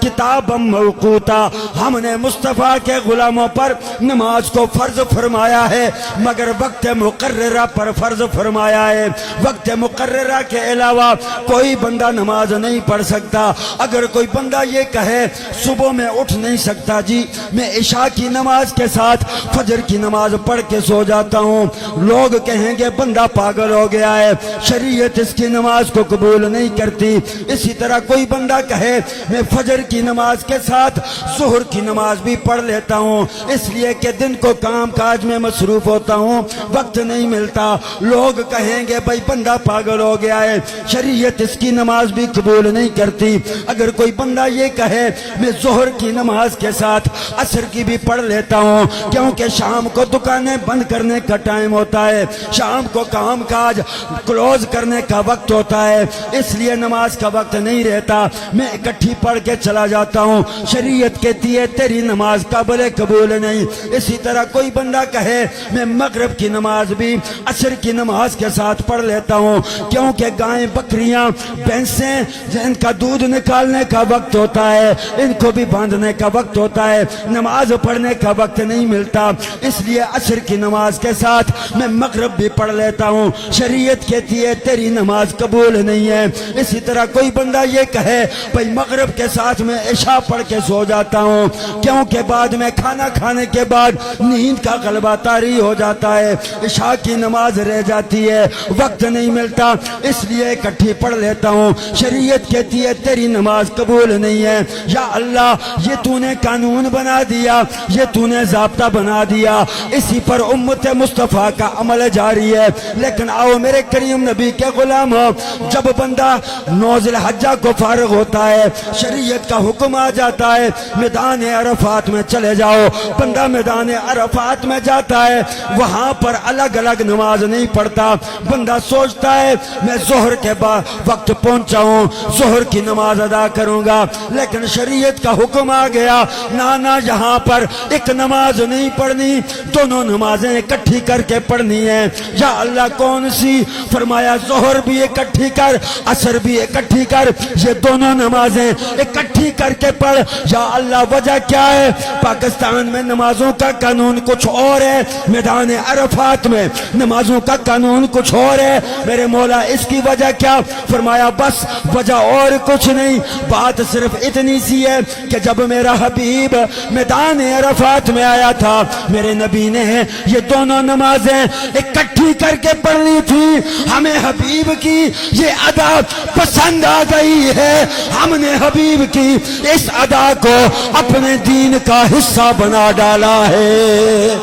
کتابا موقوتا ہم نے مصطفیٰ کے غلاموں پر نماز کو فرض فرمایا ہے مگر وقت مقررہ پر فرض فرمایا ہے وقت مقررہ کے علاوہ کوئی بندہ نماز نہیں پڑھ سکتا اگر کوئی بندہ یہ کہے صبح میں اٹھ نہیں سکتا جی میں عشاء کی نماز کے ساتھ فجر کی نماز پڑھ کے سو جاتا ہوں لوگ کہیں گے بندہ پاگل ہو گیا ہے شریعت اس کی نماز کو قبول نہیں کرتی اسی طرح کوئی بندہ کہے میں فجر کی نماز کے ساتھ ظہر کی نماز بھی پڑھ لیتا ہوں اس لیے کہ دن کو کام کاج میں مصروف ہوتا ہوں وقت نہیں ملتا لوگ کہیں گے بھائی بندہ پاگل ہو گیا ہے شریعت اس کی نماز بھی قبول نہیں کرتی اگر کوئی بندہ یہ کہے میں ظہر کی نماز کے ساتھ عصر کی بھی پڑھ لیتا ہوں کیونکہ شام کو دکانیں بند کرنے کا ٹائم ہوتا ہے، شام کو کام کاج کلوز کرنے کا وقت ہوتا ہے، اس لیے نماز کا وقت نہیں رہتا، میں اکٹھی پڑھ کے چلا جاتا ہوں، شریعت کہتی ہے تیری نماز قابل قبول نہیں۔ اسی طرح کوئی بندہ کہے میں مغرب کی نماز بھی عصر کی نماز کے ساتھ پڑھ لیتا ہوں کیونکہ گائیں بکریاں بھینسیں جن کا دودھ نکالنے کا وقت ہوتا ہے، ان کو بھی باندھنے کا وقت ہوتا ہے، نماز پڑھنے کا وقت نہیں ملتا، اس لیے عصر کی نماز کے ساتھ میں مغرب بھی پڑھ لیتا ہوں، شریعت کہتی ہے تیری نماز قبول نہیں ہے۔ اسی طرح کوئی بندہ یہ کہے بھئی مغرب کے ساتھ میں عشاء پڑھ کے سو جاتا ہوں کیونکہ بعد میں کھانا کھانے کے بعد نیند کا غلبہ طاری ہو جاتا ہے، عشاء کی نماز رہ جاتی ہے، وقت نہیں ملتا، اس لیے اکٹھی پڑھ لیتا ہوں، شریعت کہتی ہے تیری نماز قبول نہیں ہے۔ یا اللہ یہ تو نے قانون بنا دیا، یہ تو نے ضابطہ بنا دیا، اسی پر امت مصطفیٰ کا عمل جاری ہے، لیکن آؤ میرے کریم نبی کے غلام ہو، جب بندہ 9 ذی الحجہ کو فارغ ہوتا ہے شریعت کا حکم آ جاتا ہے میدان عرفات میں چلے جاؤ، بندہ میدان عرفات میں جاتا ہے، وہاں پر الگ الگ نماز نہیں پڑھتا، بندہ سوچتا ہے میں ظہر کے بعد وقت پہنچا ہوں ظہر کی نماز ادا کروں گا، لیکن شریعت کا حکم آ گیا نانا یہاں پر ایک نماز نہیں پڑھنی، دونوں نمازیں اکٹھی کر کے پڑھنی ہیں۔ یا اللہ کون سی؟ فرمایا ظہر بھی اکٹھی کر، عصر بھی اکٹھی کر، یہ دونوں نمازیں اکٹھی کر کے پڑھ۔ یا اللہ وجہ کیا ہے؟ پاکستان میں نمازوں کا قانون کچھ اور ہے، میدان عرفات میں نمازوں کا قانون کچھ اور ہے، میرے مولا اس کی وجہ کیا؟ فرمایا بس وجہ اور کچھ نہیں، بات صرف اتنی سی ہے کہ جب میرا حبیب میدان عرفات میں آیا تھا میرے نبی نے یہ دونوں نمازیں اکٹھی کر کے پڑھنی تھی، ہمیں حبیب کی یہ ادا پسند آ گئی ہے، ہم نے حبیب کی اس ادا کو اپنے دین کا حصہ بنا ڈالا ہے۔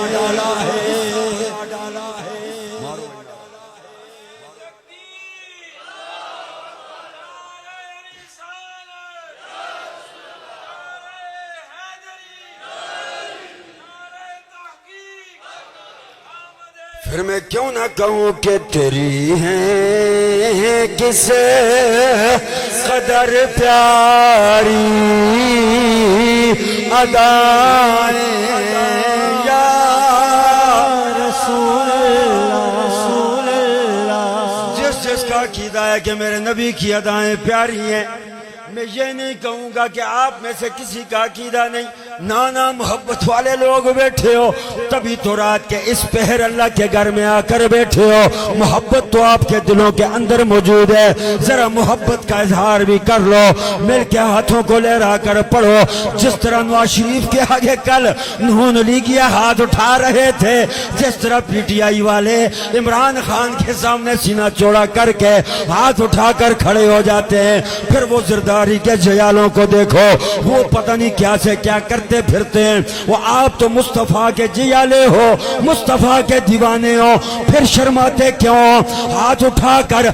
پھر میں کیوں نہ کہوں کہ تیری ہیں کس قدر پیاری ادائیں یا رسول اللہ۔ جس کا عقیدہ ہے کہ میرے نبی کی ادائیں پیاری ہیں، میں یہ نہیں کہوں گا کہ آپ میں سے کسی کا عقیدہ نہیں، نانا محبت والے لوگ بیٹھے ہو، تبھی تو رات کے اس پہر اللہ کے گھر میں آ کر بیٹھے ہو، محبت تو آپ کے دلوں کے اندر موجود ہے، ذرا محبت کا اظہار بھی کر لو، مل کے ہاتھوں کو لہرا کر پڑھو، جس طرح نواز شریف کے آگے کل نون لیگیا ہاتھ اٹھا رہے تھے، جس طرح پی ٹی آئی والے عمران خان کے سامنے سینہ چوڑا کر کے ہاتھ اٹھا کر کھڑے ہو جاتے ہیں، پھر وہ زرداری کے جیالوں کو دیکھو، وہ پتہ نہیں کیا سے کیا کرتے پھرتے ہیں، وہ آپ تو مصطفیٰ کے جیالے ہو، مصطفیٰ کے دیوانے ہو، پھر شرماتے کیوں؟ ہاتھ اٹھا کر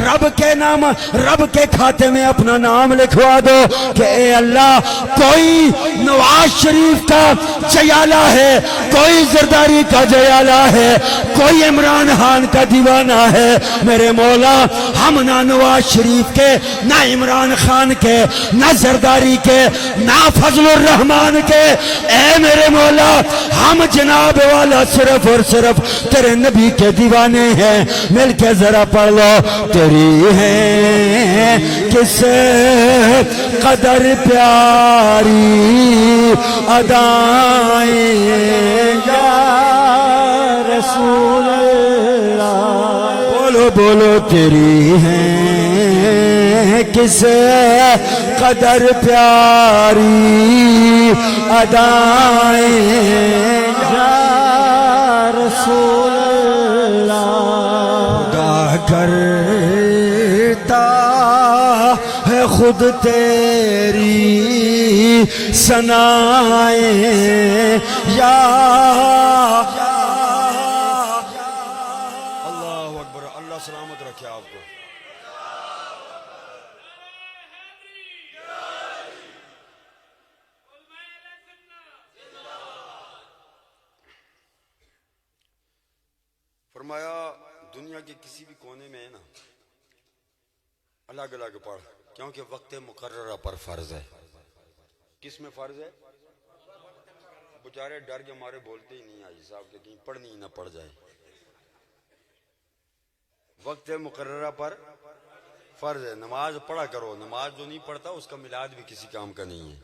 رب کے نام، رب کے کھاتے میں اپنا نام لکھوا دو کہ اے اللہ کوئی نواز شریف کا جیالہ ہے، کوئی زرداری کا جیالہ ہے، کوئی عمران خان کا دیوانہ ہے، میرے مولا ہم نہ نواز شریف کے، نہ عمران خان کے، نہ زرداری کے، نہ فضل الرحمان کے، اے میرے مولا ہم جناب والا صرف اور صرف تیرے نبی کے دیوانے ہیں، مل کے ذرا پڑھ لو، تیری ہیں کس قدر پیاری ادائیں یا رسول اللہ، بولو بولو تیری ہیں کس قدر پیاری ادائیں یا رسول اللہ، خدا کرتا ہے خود تیری ثنائیں یا اللہ اکبر، اللہ سلامت رکھے آپ کو۔ فرمایا دنیا کے کسی بھی کونے میں ہے نا الگ الگ پڑھ، کیونکہ وقت مقررہ پر فرض ہے. کس میں فرض ہے؟ بیچارے ڈر کے مارے بولتے ہی نہیں حاجی صاحب کہ کہیں پڑھنی ہی نہ پڑ جائے. وقت مقررہ پر فرض ہے، نماز پڑھا کرو. نماز جو نہیں پڑھتا اس کا میلاد بھی کسی کام کا نہیں ہے.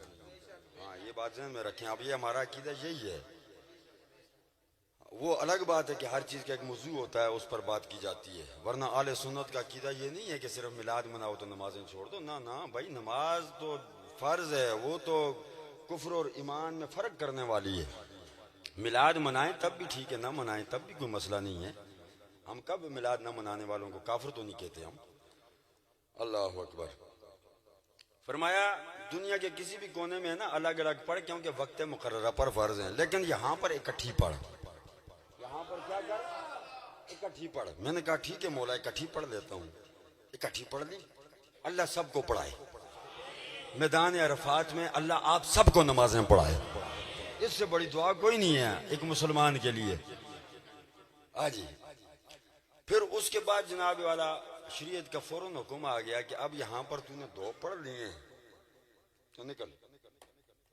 ہاں یہ بات ذہن میں رکھیں. اب یہ ہمارا عقیدہ یہی ہے. وہ الگ بات ہے کہ ہر چیز کا ایک موضوع ہوتا ہے، اس پر بات کی جاتی ہے، ورنہ اہل سنت کا عقیدہ یہ نہیں ہے کہ صرف میلاد مناؤ تو نمازیں چھوڑ دو. نہ نہ بھائی، نماز تو فرض ہے، وہ تو کفر اور ایمان میں فرق کرنے والی ہے. میلاد منائیں تب بھی ٹھیک ہے، نہ منائیں تب بھی کوئی مسئلہ نہیں ہے. ہم کب میلاد نہ منانے والوں کو کافر تو نہیں کہتے ہم. اللہ اکبر. فرمایا دنیا کے کسی بھی کونے میں ہے نا الگ الگ پڑھ، کیونکہ وقت مقررہ پر فرض ہیں، لیکن یہاں پر اکٹھی پڑھ. یہاں پر کیا کر؟ اکٹھی پڑھ. میں نے کہا ٹھیک ہے مولا اکٹھی پڑھ لیتا ہوں. اکٹھی پڑھ لی. اللہ سب کو پڑھائے. میدان عرفات میں اللہ آپ سب کو نمازیں پڑھائے. اس سے بڑی دعا کوئی نہیں ہے ایک مسلمان کے لیے. جی پھر اس کے بعد جناب والا شریعت کا فوراً حکم آ گیا کہ اب یہاں پر تو نے 2 پڑھ لیے ہیں تو نکل،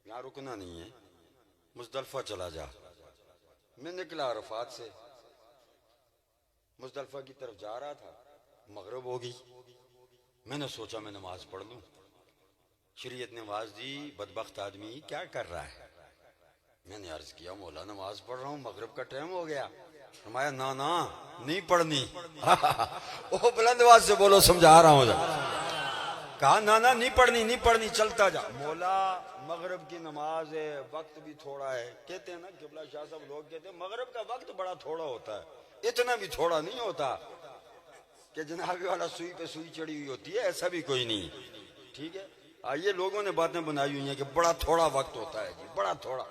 یہاں رکنا نہیں ہے، مزدلفہ چلا جا. میں نکلا عرفات سے، مزدلفہ کی طرف جا رہا تھا، مغرب ہو گئی. میں نے سوچا میں نماز پڑھ لوں. شریعت نے آواز دی بدبخت آدمی کیا کر رہا ہے؟ میں نے عرض کیا مولا نماز پڑھ رہا ہوں، مغرب کا ٹائم ہو گیا. فرمایا نا نہیں پڑھنی. وہ بلند آواز سے بولو سمجھا رہا ہوں. کہا نا نہیں پڑھنی چلتا جا. مولا مغرب کی نماز ہے، وقت بھی تھوڑا ہے. کہتے ہیں نا قبلہ شاہ صاحب لوگ کہتے ہیں مغرب کا وقت بڑا تھوڑا ہوتا ہے. اتنا بھی تھوڑا نہیں ہوتا کہ جناب والا سوئی پہ سوئی چڑی ہوئی ہوتی ہے، ایسا بھی کوئی نہیں. ٹھیک ہے، آئیے لوگوں نے باتیں بنائی ہوئی ہیں کہ بڑا تھوڑا وقت ہوتا ہے. جی بڑا تھوڑا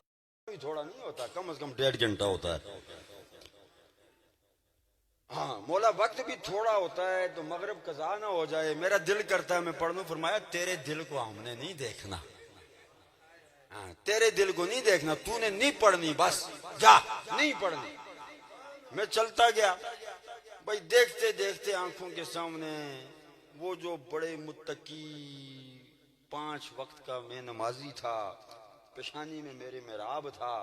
بھی تھوڑا نہیں ہوتا، کم از کم 1.5 گھنٹہ ہوتا ہے. ہاں مولا وقت بھی تھوڑا ہوتا ہے تو مغرب قضا نہ ہو جائے، میرا دل کرتا ہے میں پڑھ لوں. فرمایا تیرے دل کو ہم نے نہیں دیکھنا. ہاں تیرے دل کو نہیں دیکھنا، تو نے نہیں پڑھنی، بس جا نہیں پڑھنی. میں چلتا گیا. بھائی دیکھتے دیکھتے آنکھوں کے سامنے وہ جو بڑے متقی 5 وقت کا میں نمازی تھا، پیشانی میں میرے محراب تھا،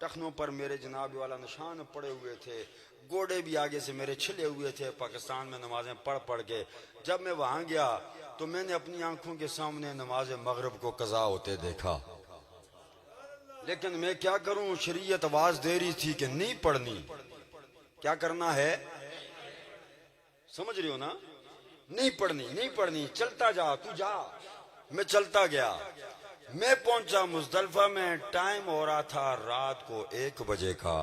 ٹخنوں پر میرے جناب والا نشان پڑے ہوئے تھے، گوڑے بھی آگے سے میرے چھلے ہوئے تھے پاکستان میں نمازیں پڑھ کے. جب میں وہاں گیا تو میں نے اپنی آنکھوں کے سامنے نماز مغرب کو قضا ہوتے دیکھا. لیکن میں کیا کروں، شریعت آواز دے رہی تھی کہ نہیں پڑھنی. کیا کرنا ہے سمجھ رہی ہو نا؟ نہیں پڑھنی، چلتا جا تو جا. میں چلتا گیا. میں پہنچا مزدلفہ میں، ٹائم ہو رہا تھا رات کو 1 بجے کا.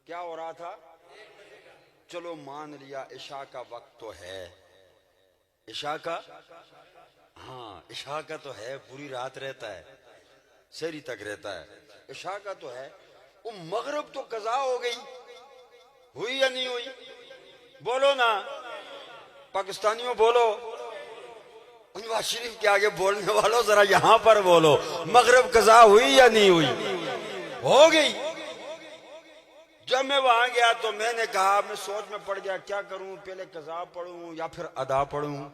کیا ہو رہا تھا؟ چلو مان لیا عشاء کا وقت تو ہے. عشاء کا ہاں عشاء کا تو ہے، پوری رات رہتا ہے، سحری تک رہتا ہے. عشاء کا تو ہے. وہ مغرب تو قضا ہو گئی، ہوئی یا نہیں ہوئی؟ بولو نا پاکستانیوں، بولو. نواز شریف کے آگے بولنے والوں ذرا یہاں پر بولو، مغرب قضا ہوئی یا نہیں ہوئی؟ ہو گئی. جب میں وہاں گیا تو میں نے کہا، میں سوچ میں پڑ گیا کیا کروں، پہلے قضا پڑھوں یا پھر ادا پڑھوں.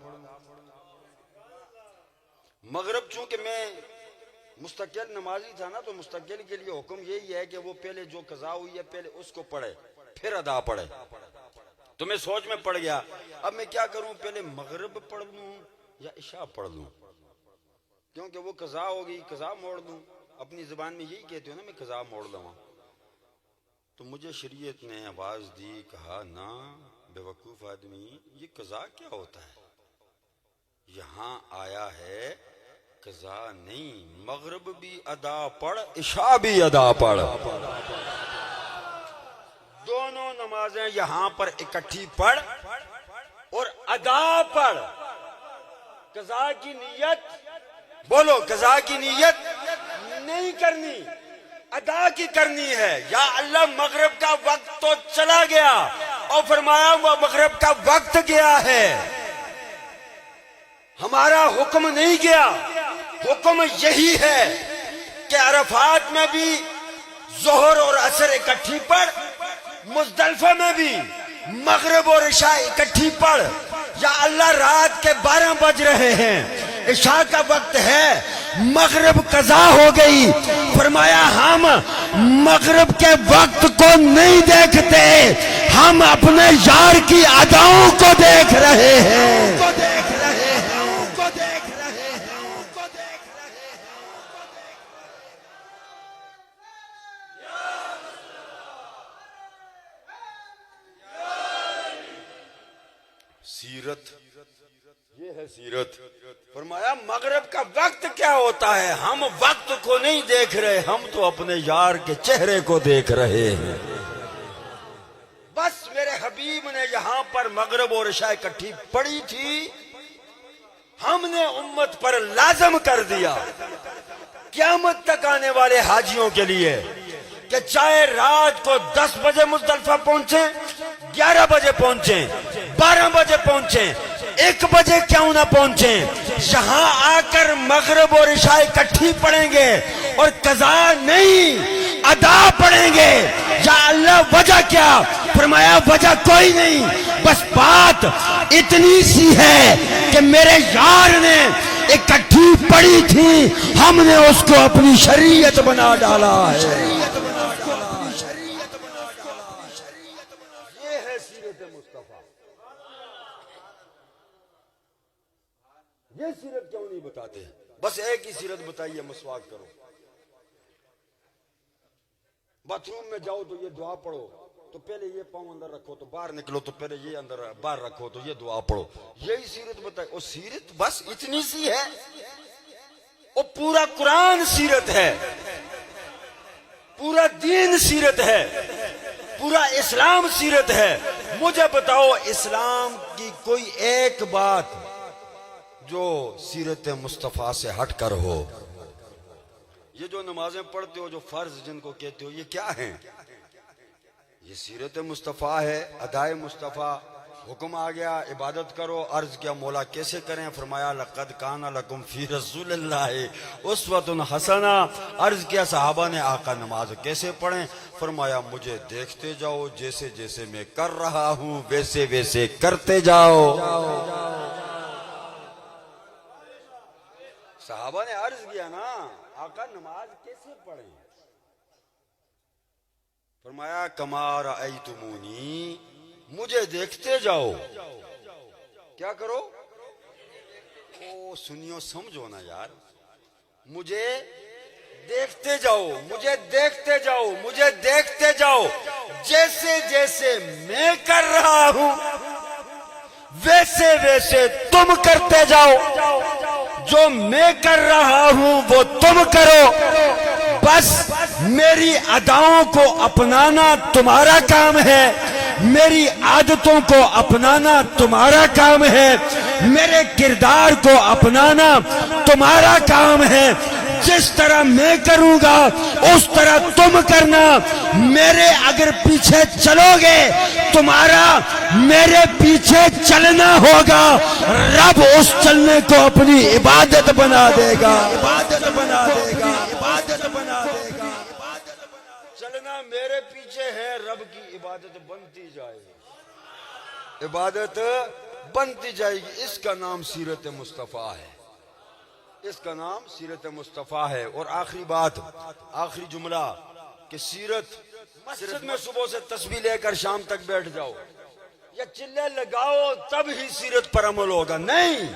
مغرب چونکہ میں مستقل نمازی تھا نا، تو مستقل کے لیے حکم یہی ہے کہ وہ پہلے جو قضا ہوئی ہے پہلے اس کو پڑھے پھر ادا پڑھے. تو میں سوچ میں پڑ گیا اب میں کیا کروں، پہلے مغرب پڑھ لوں یا عشاء پڑھ لوں، کیونکہ وہ قضا ہوگی، قضا موڑ دوں. اپنی زبان میں یہی کہتے ہو نا، میں قضا موڑ لوں. تو مجھے شریعت نے آواز دی، کہا نا بے وقوف آدمی، یہ قضا کیا ہوتا ہے؟ یہاں آیا ہے قضا نہیں، مغرب بھی ادا پڑھ، عشاء بھی ادا پڑھ. دونوں نمازیں یہاں پر اکٹھی پڑھ اور ادا پڑھ. قضا کی نیت بولو، قضا کی نیت نہیں کرنی، ادا کی کرنی ہے. یا اللہ مغرب کا وقت تو چلا گیا، اور فرمایا وہ مغرب کا وقت گیا ہے، ہمارا حکم نہیں گیا. حکم یہی ہے کہ عرفات میں بھی ظہر اور عصر اکٹھی پڑھ، مزدلفہ میں بھی مغرب اور عشاء اکٹھی پڑھ. یا اللہ رات کے 12 بج رہے ہیں، عشاء کا وقت ہے، مغرب قضا ہو گئی. فرمایا ہم مغرب کے وقت کو نہیں دیکھتے، ہم اپنے یار کی اداؤں کو دیکھ رہے ہیں. سیرت، یہ ہے سیرت. فرمایا مغرب کا وقت کیا ہوتا ہے، ہم وقت کو نہیں دیکھ رہے، ہم تو اپنے یار کے چہرے کو دیکھ رہے ہیں. بس میرے حبیب نے یہاں پر مغرب اور عشاء اکٹھی پڑی تھی، ہم نے امت پر لازم کر دیا قیامت تک آنے والے حاجیوں کے لیے کہ چاہے رات کو 10 بجے مزدلفہ پہنچیں، 11 بجے پہنچیں، 12 بجے پہنچیں، 1 بجے کیوں نہ پہنچیں، یہاں آ کر مغرب اور عشاء اکٹھی پڑھیں گے اور قضا نہیں ادا پڑھیں گے. یا اللہ وجہ کیا؟ فرمایا وجہ کوئی نہیں، بس بات اتنی سی ہے کہ میرے یار نے اکٹھی پڑی تھی، ہم نے اس کو اپنی شریعت بنا ڈالا ہے. یہ ہے سیرت مصطفیٰ. یہ سیرت کیوں نہیں بتاتے؟ بس ایک ہی سیرت بتائیے، مسواک کرو. باتھ روم میں جاؤ تو یہ دعا پڑھو، تو پہلے یہ پاؤں اندر رکھو، تو باہر نکلو تو پہلے یہ اندر باہر رکھو، تو یہ دعا پڑھو. یہی سیرت بتائی. اور سیرت بس اتنی سی ہے، اور پورا قرآن سیرت ہے، پورا دین سیرت ہے، پورا اسلام سیرت ہے. مجھے بتاؤ اسلام کی کوئی ایک بات جو سیرت مصطفیٰ سے ہٹ کر ہو. یہ جو نمازیں پڑھتے ہو، جو فرض جن کو کہتے ہو، یہ کیا ہیں؟ یہ سیرت مصطفیٰ ہے، ادائے مصطفیٰ. حکم آ گیا عبادت کرو. عرض کیا مولا کیسے کریں؟ فرمایا لقد کان لکم فی رسول اللہ اسوۃ حسنہ. عرض کیا صحابہ نے آقا نماز کیسے پڑھیں؟ فرمایا مجھے دیکھتے جاؤ، جیسے جیسے میں کر رہا ہوں ویسے ویسے کرتے جاؤ. صحابہ نے عرض کیا نا آقا نماز کیسے پڑھیں؟ فرمایا کما رأیتمونی، مجھے دیکھتے جاؤ. کیا کرو؟ او سنیو سمجھو نا یار. مجھے دیکھتے جاؤ، مجھے دیکھتے جاؤ، مجھے دیکھتے جاؤ، جیسے جیسے میں کر رہا ہوں ویسے ویسے تم کرتے جاؤ. جو میں کر رہا ہوں وہ تم کرو. بس میری اداؤں کو اپنانا تمہارا کام ہے، میری عادتوں کو اپنانا تمہارا کام ہے، میرے کردار کو اپنانا تمہارا کام ہے. جس طرح میں کروں گا اس طرح تم کرنا. میرے اگر پیچھے چلو گے تمہارا میرے پیچھے چلنا ہوگا. رب اس چلنے کو اپنی عبادت بنا دے گا، عبادت بنا دے گا، عبادت بنا دے گا. چلنا میرے پیچھے ہے، رب کی عبادت بنتی جائے گی، عبادت بنتی جائے گی. اس کا نام سیرت مصطفیٰ ہے، اس کا نام سیرت مصطفیٰ ہے. اور آخری بات، آخری جملہ کہ سیرت مسجد میں صبح سے تسبیح لے کر شام تک بیٹھ جاؤ یا چلے لگاؤ تب ہی سیرت پر عمل ہوگا، نہیں.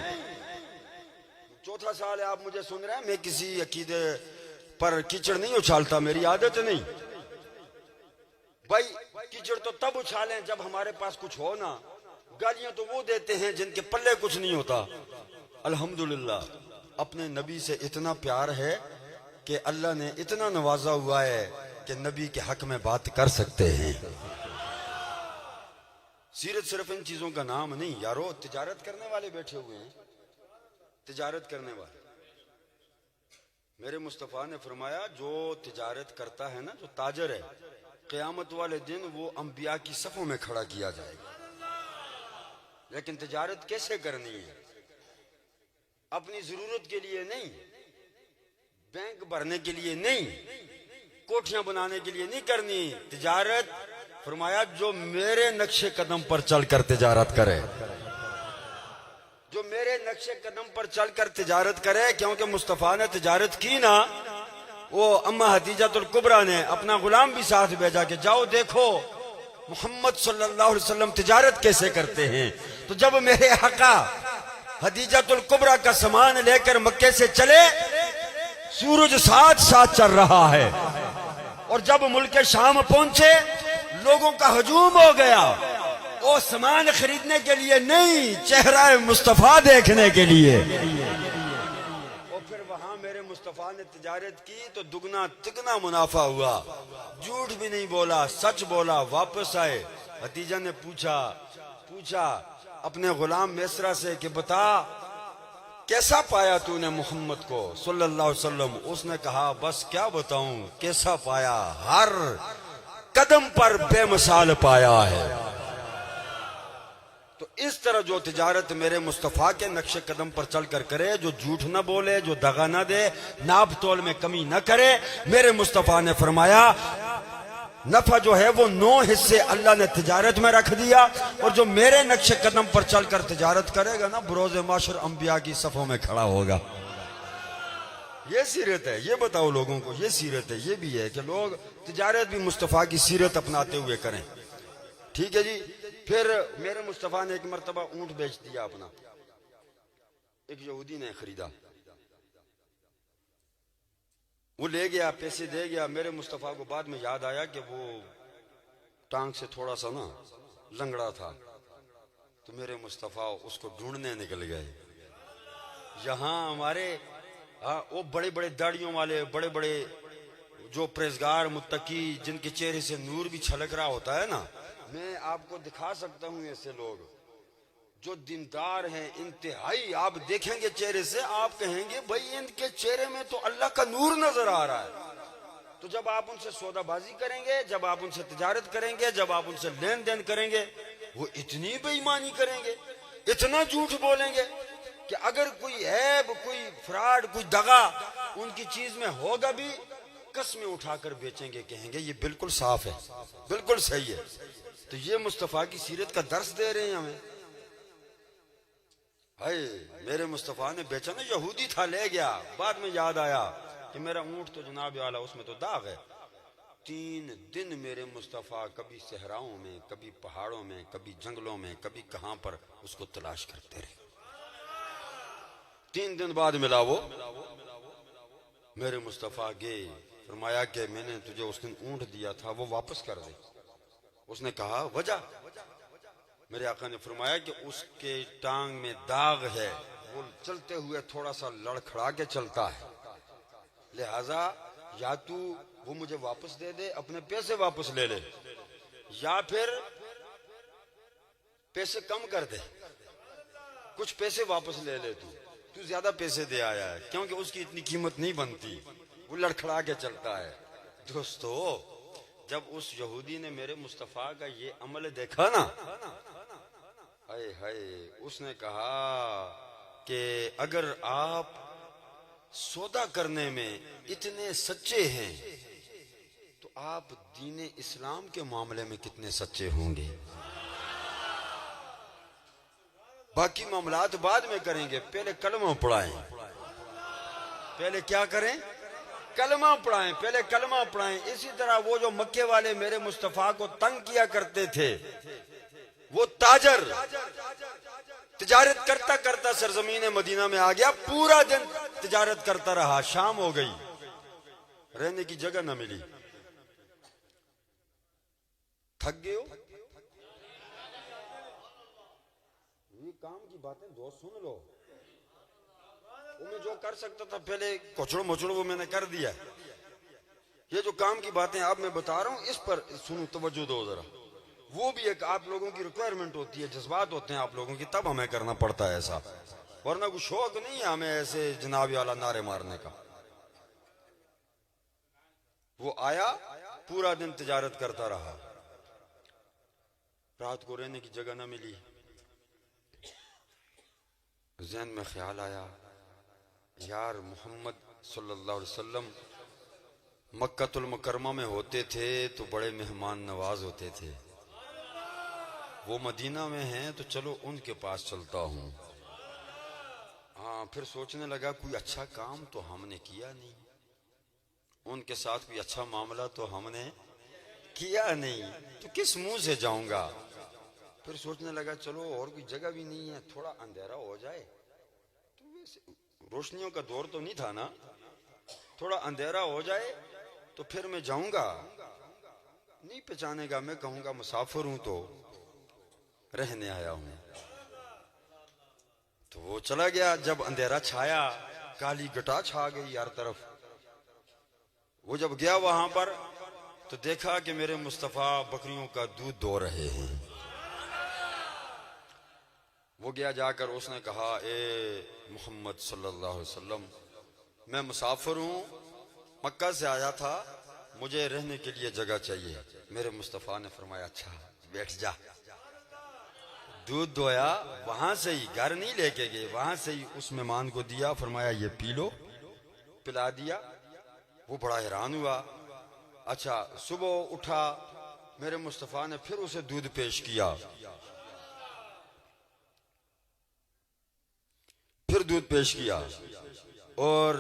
چوتھا سال ہے آپ مجھے سن رہے ہیں، میں کسی عقیدے پر کیچڑ نہیں اچھالتا، میری عادت نہیں. بھائی کیچڑ تو تب اچھالیں جب ہمارے پاس کچھ ہو نا. گالیاں تو وہ دیتے ہیں جن کے پلے کچھ نہیں ہوتا. الحمدللہ اپنے نبی سے اتنا پیار ہے کہ اللہ نے اتنا نوازا ہوا ہے کہ نبی کے حق میں بات کر سکتے ہیں. سیرت صرف ان چیزوں کا نام نہیں یارو. تجارت کرنے والے بیٹھے ہوئے ہیں، تجارت کرنے والے. میرے مصطفیٰ نے فرمایا جو تجارت کرتا ہے نا، جو تاجر ہے، قیامت والے دن وہ انبیاء کی صفوں میں کھڑا کیا جائے گا. لیکن تجارت کیسے کرنی ہے؟ اپنی ضرورت کے لیے نہیں، بینک بھرنے کے لیے نہیں، کوٹھیاں بنانے کے لیے نہیں کرنی تجارت. فرمایا جو میرے نقش قدم پر چل کر تجارت کرے, جو میرے نقش قدم پر چل کر تجارت کرے. کیونکہ مصطفیٰ نے تجارت کی نا, وہ اما حدیجۃ الکبریٰ نے اپنا غلام بھی ساتھ بھیجا کہ جاؤ دیکھو محمد صلی اللہ علیہ وسلم تجارت کیسے کرتے ہیں. تو جب میرے آقا حدیجۃ الکبریٰ کا سامان لے کر مکے سے چلے, سورج ساتھ ساتھ چل رہا ہے, اور جب ملک شام پہنچے لوگوں کا ہجوم ہو گیا, وہ سامان خریدنے کے لیے نہیں, چہرہ مصطفیٰ دیکھنے کے لیے. اور پھر وہاں میرے مصطفیٰ نے تجارت کی تو دگنا تگنا منافع ہوا. جھوٹ بھی نہیں بولا, سچ بولا. واپس آئے, حدیجہ نے پوچھا اپنے غلام میسرہ سے کہ بتا کیسا پایا تو نے محمد کو صلی اللہ علیہ وسلم. اس نے کہا بس کیا بتاؤں کیسا پایا, ہر قدم پر بے مثال پایا ہے. تو اس طرح جو تجارت میرے مصطفیٰ کے نقش قدم پر چل کر کرے, جو جھوٹ نہ بولے, جو دغا نہ دے, ناپ تول میں کمی نہ کرے, میرے مصطفیٰ نے فرمایا نفع جو ہے وہ 9 حصے اللہ نے تجارت میں رکھ دیا. اور جو میرے نقش قدم پر چل کر تجارت کرے گا نا, بروز معاشر انبیاء کی صفوں میں کھڑا ہوگا. یہ سیرت ہے, یہ بتاؤ لوگوں کو, یہ سیرت ہے. یہ بھی ہے کہ لوگ تجارت بھی مصطفیٰ کی سیرت اپناتے ہوئے کریں. ٹھیک ہے جی. پھر میرے مصطفیٰ نے ایک مرتبہ اونٹ بیچ دیا اپنا, ایک یہودی نے خریدا, وہ لے گیا, پیسے دے گیا. میرے مصطفیٰ کو بعد میں یاد آیا کہ وہ ٹانگ سے تھوڑا سا نا لنگڑا تھا, تو میرے مصطفیٰ اس کو ڈھونڈنے نکل گئے. یہاں ہمارے وہ بڑے بڑے داڑیوں والے, بڑے بڑے جو پرہیزگار متقی, جن کے چہرے سے نور بھی چھلک رہا ہوتا ہے نا, میں آپ کو دکھا سکتا ہوں ایسے لوگ جو دیندار ہیں انتہائی. آپ دیکھیں گے چہرے سے, آپ کہیں گے بھائی ان کے چہرے میں تو اللہ کا نور نظر آ رہا ہے. تو جب آپ ان سے سودا بازی کریں گے, جب آپ ان سے تجارت کریں گے, جب آپ ان سے لین دین کریں گے, وہ اتنی بے ایمانی کریں گے, اتنا جھوٹ بولیں گے کہ اگر کوئی عیب, کوئی فراڈ, کوئی دغا ان کی چیز میں ہوگا بھی, قسمیں اٹھا کر بیچیں گے, کہیں گے یہ بالکل صاف ہے, بالکل صحیح ہے. تو یہ مصطفیٰ کی سیرت کا درس دے رہے ہیں ہمیں. میرے مصطفیٰ نے بیچا نا, یہودی تھا, لے گیا. بعد میں یاد آیا کہ میرا اونٹ تو جناب والا اس میں تو داغ ہے. 3 دن میرے مصطفیٰ کبھی صحراؤں میں, کبھی پہاڑوں میں, کبھی جنگلوں میں, کبھی کہاں پر اس کو تلاش کرتے رہے. 3 دن بعد ملا وہ. میرے مصطفیٰ گئے, فرمایا کہ میں نے تجھے اس دن اونٹ دیا تھا وہ واپس کر دے. اس نے کہا وجہ. میرے آقا نے فرمایا کہ اس کے ٹانگ میں داغ ہے, وہ چلتے ہوئے تھوڑا سا لڑکھڑا کے چلتا ہے, لہذا یا تو وہ مجھے واپس دے دے, اپنے پیسے واپس لے لے, یا پھر پیسے کم کر دے, کچھ پیسے واپس لے لے. تو زیادہ پیسے دے آیا ہے, کیونکہ اس کی اتنی قیمت نہیں بنتی, وہ لڑکھڑا کے چلتا ہے. دوستو, جب اس یہودی نے میرے مصطفیٰ کا یہ عمل دیکھا نا, اس نے کہا کہ اگر آپ سودا کرنے میں اتنے سچے ہیں تو آپ دین اسلام کے معاملے میں کتنے سچے ہوں گے. باقی معاملات بعد میں کریں گے, پہلے کلمہ پڑھائیں. پہلے کیا کریں؟ کلمہ پڑھائیں, پہلے کلمہ پڑھائیں. اسی طرح وہ جو مکے والے میرے مصطفیٰ کو تنگ کیا کرتے تھے, وہ تاجر تجارت کرتا کرتا سرزمین مدینہ میں آ گیا, پورا دن تجارت کرتا رہا, شام ہو گئی, رہنے کی جگہ نہ ملی. تھک گئے ہو, یہ کام کی باتیں دوست سن لو. میں جو کر سکتا تھا پہلے کچڑ مچڑ وہ میں نے کر دیا. یہ جو کام کی باتیں آپ میں بتا رہا ہوں اس پر سنو, توجہ دو ذرا. وہ بھی ایک آپ لوگوں کی ریکوائرمنٹ ہوتی ہے, جذبات ہوتے ہیں آپ لوگوں کی, تب ہمیں کرنا پڑتا ہے ایسا, ورنہ کوئی شوق نہیں ہے ہمیں ایسے جناب والا نعرے مارنے کا. وہ آیا, پورا دن تجارت کرتا رہا, رات کو رہنے کی جگہ نہ ملی. ذہن میں خیال آیا, یار محمد صلی اللہ علیہ وسلم مکۃ المکرمہ میں ہوتے تھے تو بڑے مہمان نواز ہوتے تھے، وہ مدینہ میں ہیں تو چلو ان کے پاس چلتا ہوں۔ ہاں، پھر سوچنے لگا کوئی اچھا کام تو ہم نے کیا نہیں، ان کے ساتھ کوئی اچھا معاملہ تو ہم نے کیا نہیں، تو کس منہ سے جاؤں گا؟ پھر سوچنے لگا چلو اور کوئی جگہ بھی نہیں ہے، تھوڑا اندھیرا ہو جائے، تو روشنیوں کا دور تو نہیں تھا نا، تھوڑا اندھیرا ہو جائے تو پھر میں جاؤں گا، نہیں پہچانے گا، میں کہوں گا مسافر ہوں تو رہنے آیا ہوں۔ تو وہ چلا گیا، جب اندھیرا چھایا کالی گٹا چھا گئی ہر طرف، وہ جب گیا وہاں پر تو دیکھا کہ میرے مصطفیٰ بکریوں کا دودھ دو رہے ہیں۔ وہ گیا، جا کر اس نے کہا اے محمد صلی اللہ علیہ وسلم، میں مسافر ہوں، مکہ سے آیا تھا، مجھے رہنے کے لیے جگہ چاہیے۔ میرے مصطفیٰ نے فرمایا اچھا بیٹھ جا۔ دودھ دویا، وہاں سے ہی، گھر نہیں لے کے گئے، وہاں سے ہی اس مہمان کو دیا، فرمایا یہ پی لو، پلا دیا۔ وہ بڑا حیران ہوا۔ اچھا، صبح اٹھا، میرے مصطفیٰ نے پھر اسے دودھ پیش کیا، پھر دودھ پیش کیا، اور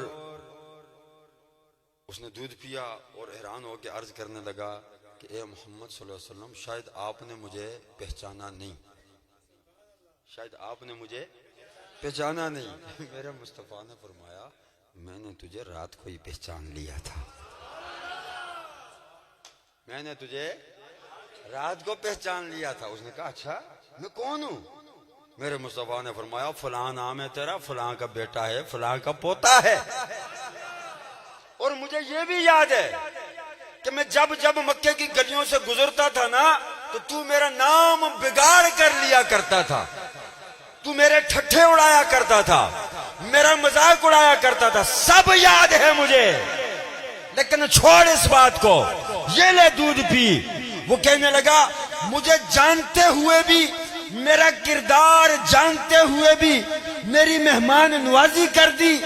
اس نے دودھ پیا اور حیران ہو کے عرض کرنے لگا کہ اے محمد صلی اللہ علیہ وسلم، شاید آپ نے مجھے پہچانا نہیں، شاید آپ نے مجھے پہچانا نہیں۔ میرے مصطفیٰ نے فرمایا میں نے تجھے رات کو ہی پہچان لیا تھا، میں نے تجھے رات کو پہچان لیا تھا۔ اس نے کہا اچھا میں کون ہوں؟ میرے مصطفیٰ نے فرمایا فلاں نام ہے تیرا، فلاں کا بیٹا ہے، فلاں کا پوتا ہے۔ اور مجھے یہ بھی یاد ہے کہ میں جب مکے کی گلیوں سے گزرتا تھا نا تو تو میرا نام بگاڑ کر لیا کرتا تھا، تو میرے ٹھٹھے اڑایا کرتا تھا، میرا مذاق اڑایا کرتا تھا، سب یاد ہے مجھے، لیکن چھوڑ اس بات کو، یہ لے دودھ پی۔ وہ کہنے لگا مجھے جانتے ہوئے بھی، میرا کردار جانتے ہوئے بھی میری مہمان نوازی کر دی،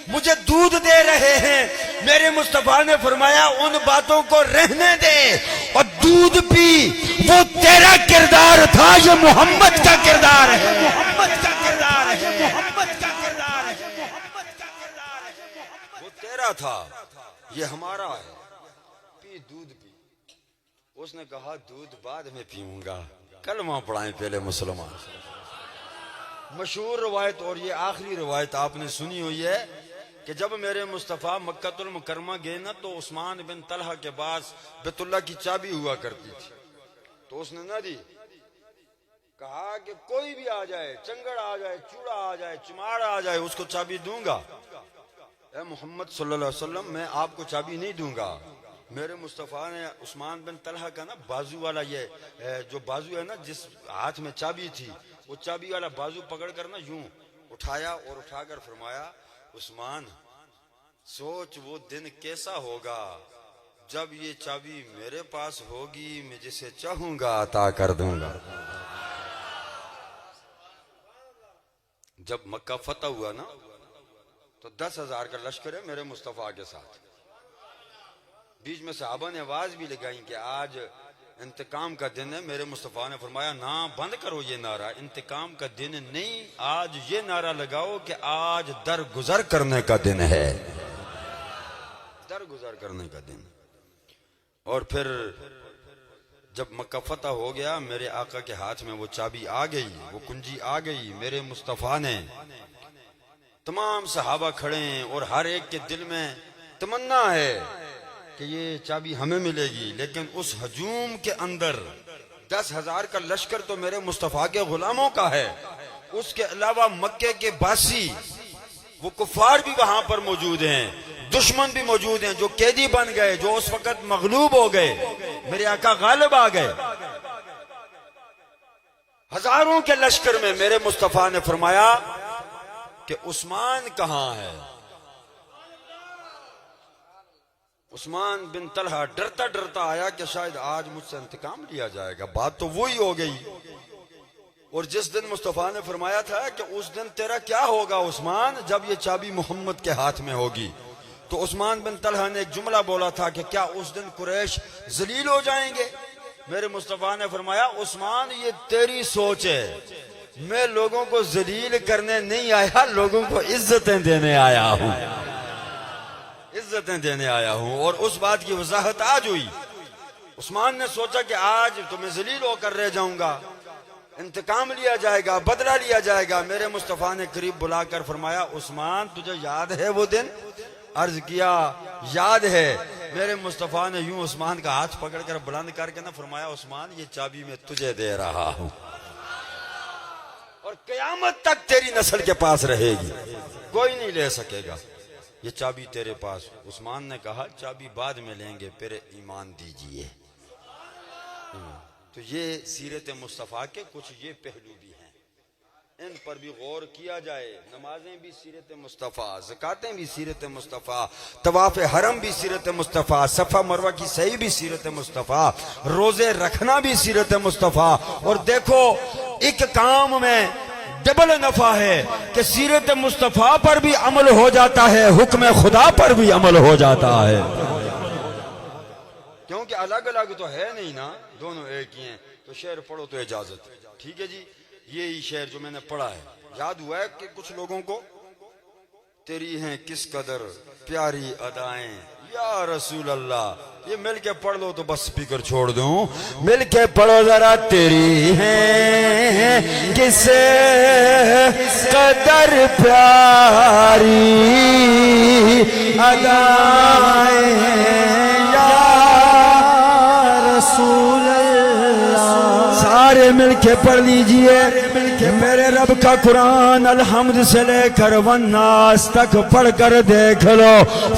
مجھے دودھ دے رہے ہیں۔ میرے مصطفیٰ نے فرمایا ان باتوں کو رہنے دے اور دودھ پی، وہ تیرا کردار تھا، یہ محمد کا کردار ہے، محمد کا کردار ہے، محمد کا کردار ہے، محمد کا کردار ہے، وہ تیرا تھا، یہ ہمارا ہے، پی دودھ پی۔ اس نے کہا دودھ بعد میں پیوں گا، کلمہ پڑھائیں پہلے مسلمان۔ مشہور روایت اور یہ آخری روایت آپ نے سنی ہوئی ہے کہ جب میرے مصطفیٰ مکۃ المکرمہ گئے نا تو عثمان بن طلحہ کے پاس بیت اللہ کی چابی ہوا کرتی تھی، تو اس نے نہ دی، کہا کہ کوئی بھی آ جائے، چنگڑ آ جائے، چوڑا آ جائے، چماڑ آ جائے، اس کو چابی دوں گا۔ اے محمد صلی اللہ علیہ وسلم، میں آپ کو چابی نہیں دوں گا۔ میرے مصطفیٰ نے عثمان بن طلحہ کا نا بازو والا، یہ جو بازو ہے نا جس ہاتھ میں چابی تھی، وہ چابی والا بازو پکڑ کر نا یوں اٹھایا اور اٹھا کر فرمایا عثمان سوچ وہ دن کیسا ہوگا جب یہ چابی میرے پاس ہوگی، میں جسے چاہوں گا عطا کر دوں گا۔ جب مکہ فتح ہوا نا تو 10,000 کا لشکر ہے میرے مصطفیٰ کے ساتھ۔ بیچ میں صحابہ نے آواز بھی لگائی کہ آج انتقام کا دن ہے۔ میرے مصطفیٰ نے فرمایا نہ، بند کرو یہ نعرہ، انتقام کا دن نہیں، آج یہ نعرہ لگاؤ کہ آج درگزر کرنے کا دن ہے، درگزر کرنے کا دن۔ اور پھر جب مکہ فتح ہو گیا، میرے آقا کے ہاتھ میں وہ چابی آ گئی، وہ کنجی آ گئی۔ میرے مصطفیٰ نے، تمام صحابہ کھڑے ہیں اور ہر ایک کے دل میں تمنا ہے کہ یہ چابی ہمیں ملے گی، لیکن اس ہجوم کے اندر 10,000 کا لشکر تو میرے مصطفیٰ کے غلاموں کا ہے، اس کے علاوہ مکے کے باسی وہ کفار بھی وہاں پر موجود ہیں، دشمن بھی موجود ہیں جو قیدی بن گئے، جو اس وقت مغلوب ہو گئے، میرے آقا غالب آ گئے۔ ہزاروں کے لشکر میں میرے مصطفیٰ نے فرمایا کہ عثمان کہاں ہے؟ عثمان بن طلحہ ڈرتا ڈرتا آیا کہ شاید آج مجھ سے انتقام لیا جائے گا۔ بات تو وہی ہو گئی، اور جس دن مصطفیٰ نے فرمایا تھا کہ اس دن تیرا کیا ہوگا عثمان جب یہ چابی محمد کے ہاتھ میں ہوگی، تو عثمان بن طلحہ نے ایک جملہ بولا تھا کہ کیا اس دن قریش ذلیل ہو جائیں گے؟ میرے مصطفیٰ نے فرمایا عثمان یہ تیری سوچ ہے، میں لوگوں کو ذلیل کرنے نہیں آیا، لوگوں کو عزتیں دینے آیا ہوں، عزتیں دینے آیا ہوں۔ اور اس بات کی وضاحت آج ہوئی۔ عثمان نے سوچا کہ آج تو میں ذلیل ہو کر رہ جاؤں گا، انتقام لیا جائے گا، بدلہ لیا جائے گا۔ میرے مصطفیٰ نے قریب بلا کر فرمایا عثمان تجھے یاد ہے وہ دن؟ عرض کیا یاد ہے۔ میرے مصطفیٰ نے یوں عثمان کا ہاتھ پکڑ کر بلند کر کے نہ فرمایا عثمان یہ چابی میں تجھے دے رہا ہوں اور قیامت تک تیری نسل کے پاس رہے گی، کوئی نہیں لے سکے گا، یہ چابی تیرے پاس۔ عثمان نے کہا چابی بعد میں لیں گے، پہلے ایمان دیجئے۔ تو یہ سیرت مصطفیٰ کے کچھ یہ پہلو بھی ہیں، ان پر بھی غور کیا جائے۔ نمازیں بھی سیرت مصطفیٰ، زکاتیں بھی سیرت مصطفیٰ، طواف حرم بھی سیرت مصطفیٰ، صفا مروہ کی سعی بھی سیرت مصطفیٰ، روزے رکھنا بھی سیرت مصطفیٰ۔ اور دیکھو ایک کام میں ڈبل نفع ہے کہ سیرت مصطفیٰ پر بھی عمل ہو جاتا ہے، حکم خدا پر بھی عمل ہو جاتا ہے، کیونکہ الگ الگ تو ہے نہیں نا، دونوں ایک ہی ہیں۔ تو شعر پڑھو تو اجازت، ٹھیک ہے جی؟ یہی شعر جو میں نے پڑھا ہے یاد ہوا ہے کہ کچھ لوگوں کو؟ تیری ہیں کس قدر پیاری ادائیں یا رسول اللہ، یہ مل کے پڑھ لو تو بس سپیکر چھوڑ دوں، مل کے پڑھو ذرا۔ تیری ہیں کس قدر پیاری ادائیں یا رسول اللہ، سارے مل کے پڑھ لیجئے۔ میرے رب کا قرآن الحمد سے لے کر والناس تک پڑھ کر دیکھ لو،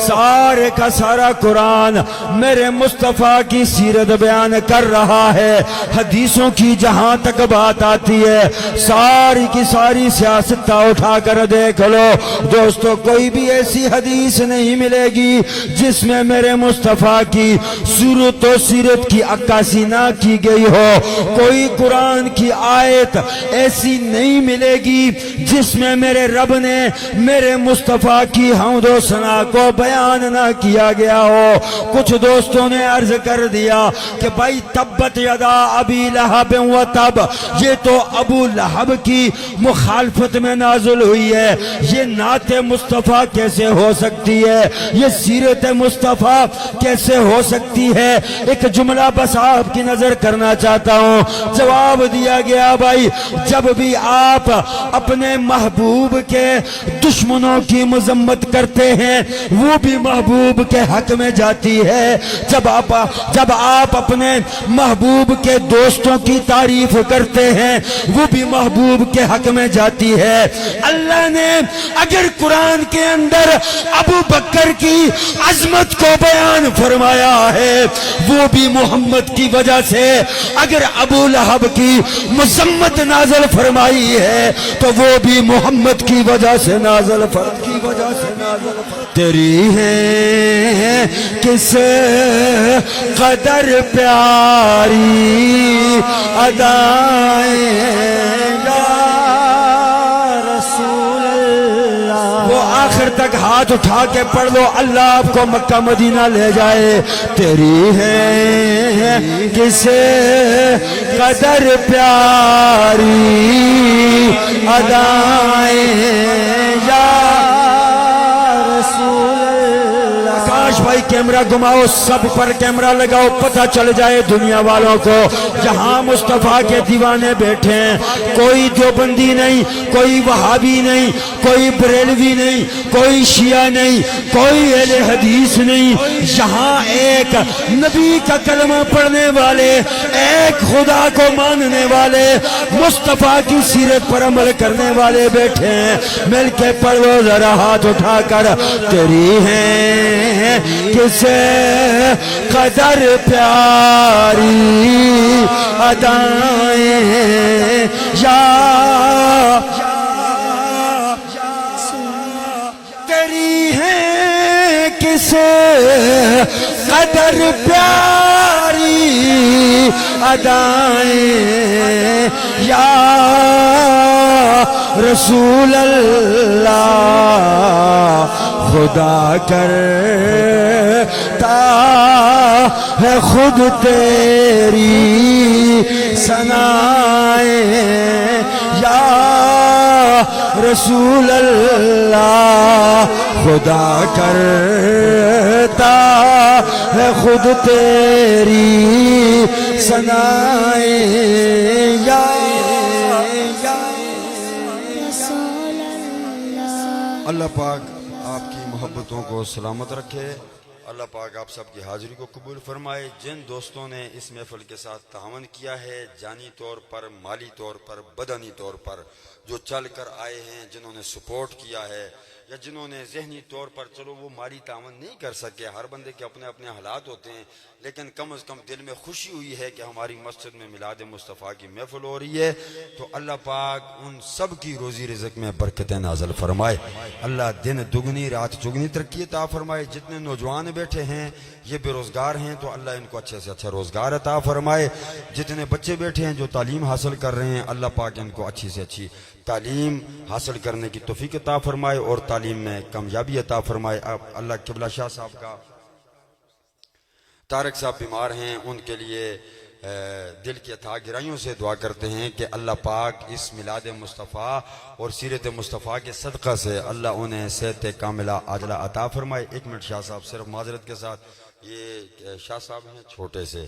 سارے کا سارا قرآن میرے مصطفیٰ کی سیرت بیان کر رہا ہے۔ حدیثوں کی جہاں تک بات آتی ہے ساری کی ساری سیاست اٹھا کر دیکھ لو دوستو، کوئی بھی ایسی حدیث نہیں ملے گی جس میں میرے مصطفیٰ کی صورت و سیرت کی عکاسی نہ کی گئی ہو۔ کوئی قرآن کی آیت ایسی نہیں ملے گی جس میں میرے رب نے میرے مصطفیٰ کی حمد و ثنا کو بیان نہ کیا گیا ہو۔ کچھ دوستوں نے عرض کر دیا کہ بھائی تبت یدا ابی لہب و تب، یہ تو ابو لہب کی مخالفت میں نازل ہوئی ہے، یہ نعت مصطفیٰ کیسے ہو سکتی ہے، یہ سیرت مصطفیٰ کیسے ہو سکتی ہے؟ ایک جملہ بس آپ کی نظر کرنا چاہتا ہوں۔ جواب دیا گیا بھائی جب بھی آپ اپنے محبوب کے دشمنوں کی مذمت کرتے ہیں وہ بھی محبوب کے حق میں جاتی ہے، جب آپ اپنے محبوب کے دوستوں کی تعریف کرتے ہیں وہ بھی محبوب کے حق میں جاتی ہے۔ اللہ نے اگر قرآن کے اندر ابو بکر کی عظمت کو بیان فرمایا ہے وہ بھی محمد کی وجہ سے، اگر ابو لہب کی مذمت نازل فرمائی ہے تو وہ بھی محمد کی وجہ سے نازل تیری ہے کس قدر پیاری ادائیں یا رسول اللہ، وہ آخر تک ہاتھ اٹھا کے پڑھ لو، اللہ آپ کو مکہ مدینہ لے جائے۔ تیری ہے کس قدر پیاری ادائیں یا رسول اللہ۔ کاش بھائی کیمرہ گھماؤ، سب پر کیمرہ لگاؤ، پتہ چل جائے دنیا والوں کو جہاں مصطفیٰ کے دیوانے بیٹھے ہیں، کوئی دیوبندی نہیں، کوئی وہابی نہیں، کوئی بریلوی نہیں، کوئی شیعہ نہیں، کوئی اہل حدیث نہیں، یہاں ایک نبی کا کلمہ پڑھنے والے، ایک خدا کو ماننے والے، مصطفیٰ کی سیرت پر عمل کرنے والے بیٹھے ہیں۔ مل کے پڑھو ذرا ہاتھ اٹھا کر، تیری ہیں کس قدر پیاری ادائیں یا تیری ہیں کس قدر پیاری ادائیں یا رسول اللہ، خدا کرتا ہے خود تیری ثنائیں یا رسول اللہ خدا کرتا ہے خود تیری ثنائیں یا اللہ پاک آپ کی محبتوں کو سلامت رکھے. اللہ پاک آپ سب کی حاضری کو قبول فرمائے. جن دوستوں نے اس محفل کے ساتھ تعاون کیا ہے جانی طور پر، مالی طور پر، بدنی طور پر، جو چل کر آئے ہیں، جنہوں نے سپورٹ کیا ہے یا جنہوں نے ذہنی طور پر، چلو وہ مالی تعاون نہیں کر سکے، ہر بندے کے اپنے اپنے حالات ہوتے ہیں، لیکن کم از کم دل میں خوشی ہوئی ہے کہ ہماری مسجد میں میلاد مصطفیٰ کی محفل ہو رہی ہے، تو اللہ پاک ان سب کی روزی رزق میں برکتیں نازل فرمائے. اللہ دن دگنی رات چگنی ترقی عطا فرمائے. جتنے نوجوان بیٹھے ہیں یہ بے روزگار ہیں تو اللہ ان کو اچھے سے اچھا روزگار عطا فرمائے. جتنے بچے بیٹھے ہیں جو تعلیم حاصل کر رہے ہیں اللہ پاک ان کو اچھی سے اچھی تعلیم حاصل کرنے کی توفیق عطا فرمائے اور تعلیم میں کامیابی عطا فرمائے. اللہ قبلہ شاہ صاحب کا طارق صاحب بیمار ہیں، ان کے لیے دل کی عطا گرائیوں سے دعا کرتے ہیں کہ اللہ پاک اس میلاد مصطفیٰ اور سیرت مصطفیٰ کے صدقہ سے اللہ انہیں صحت کاملہ عاجلہ عطا فرمائے. ایک منٹ شاہ صاحب صرف معذرت کے ساتھ، یہ شاہ صاحب ہیں چھوٹے سے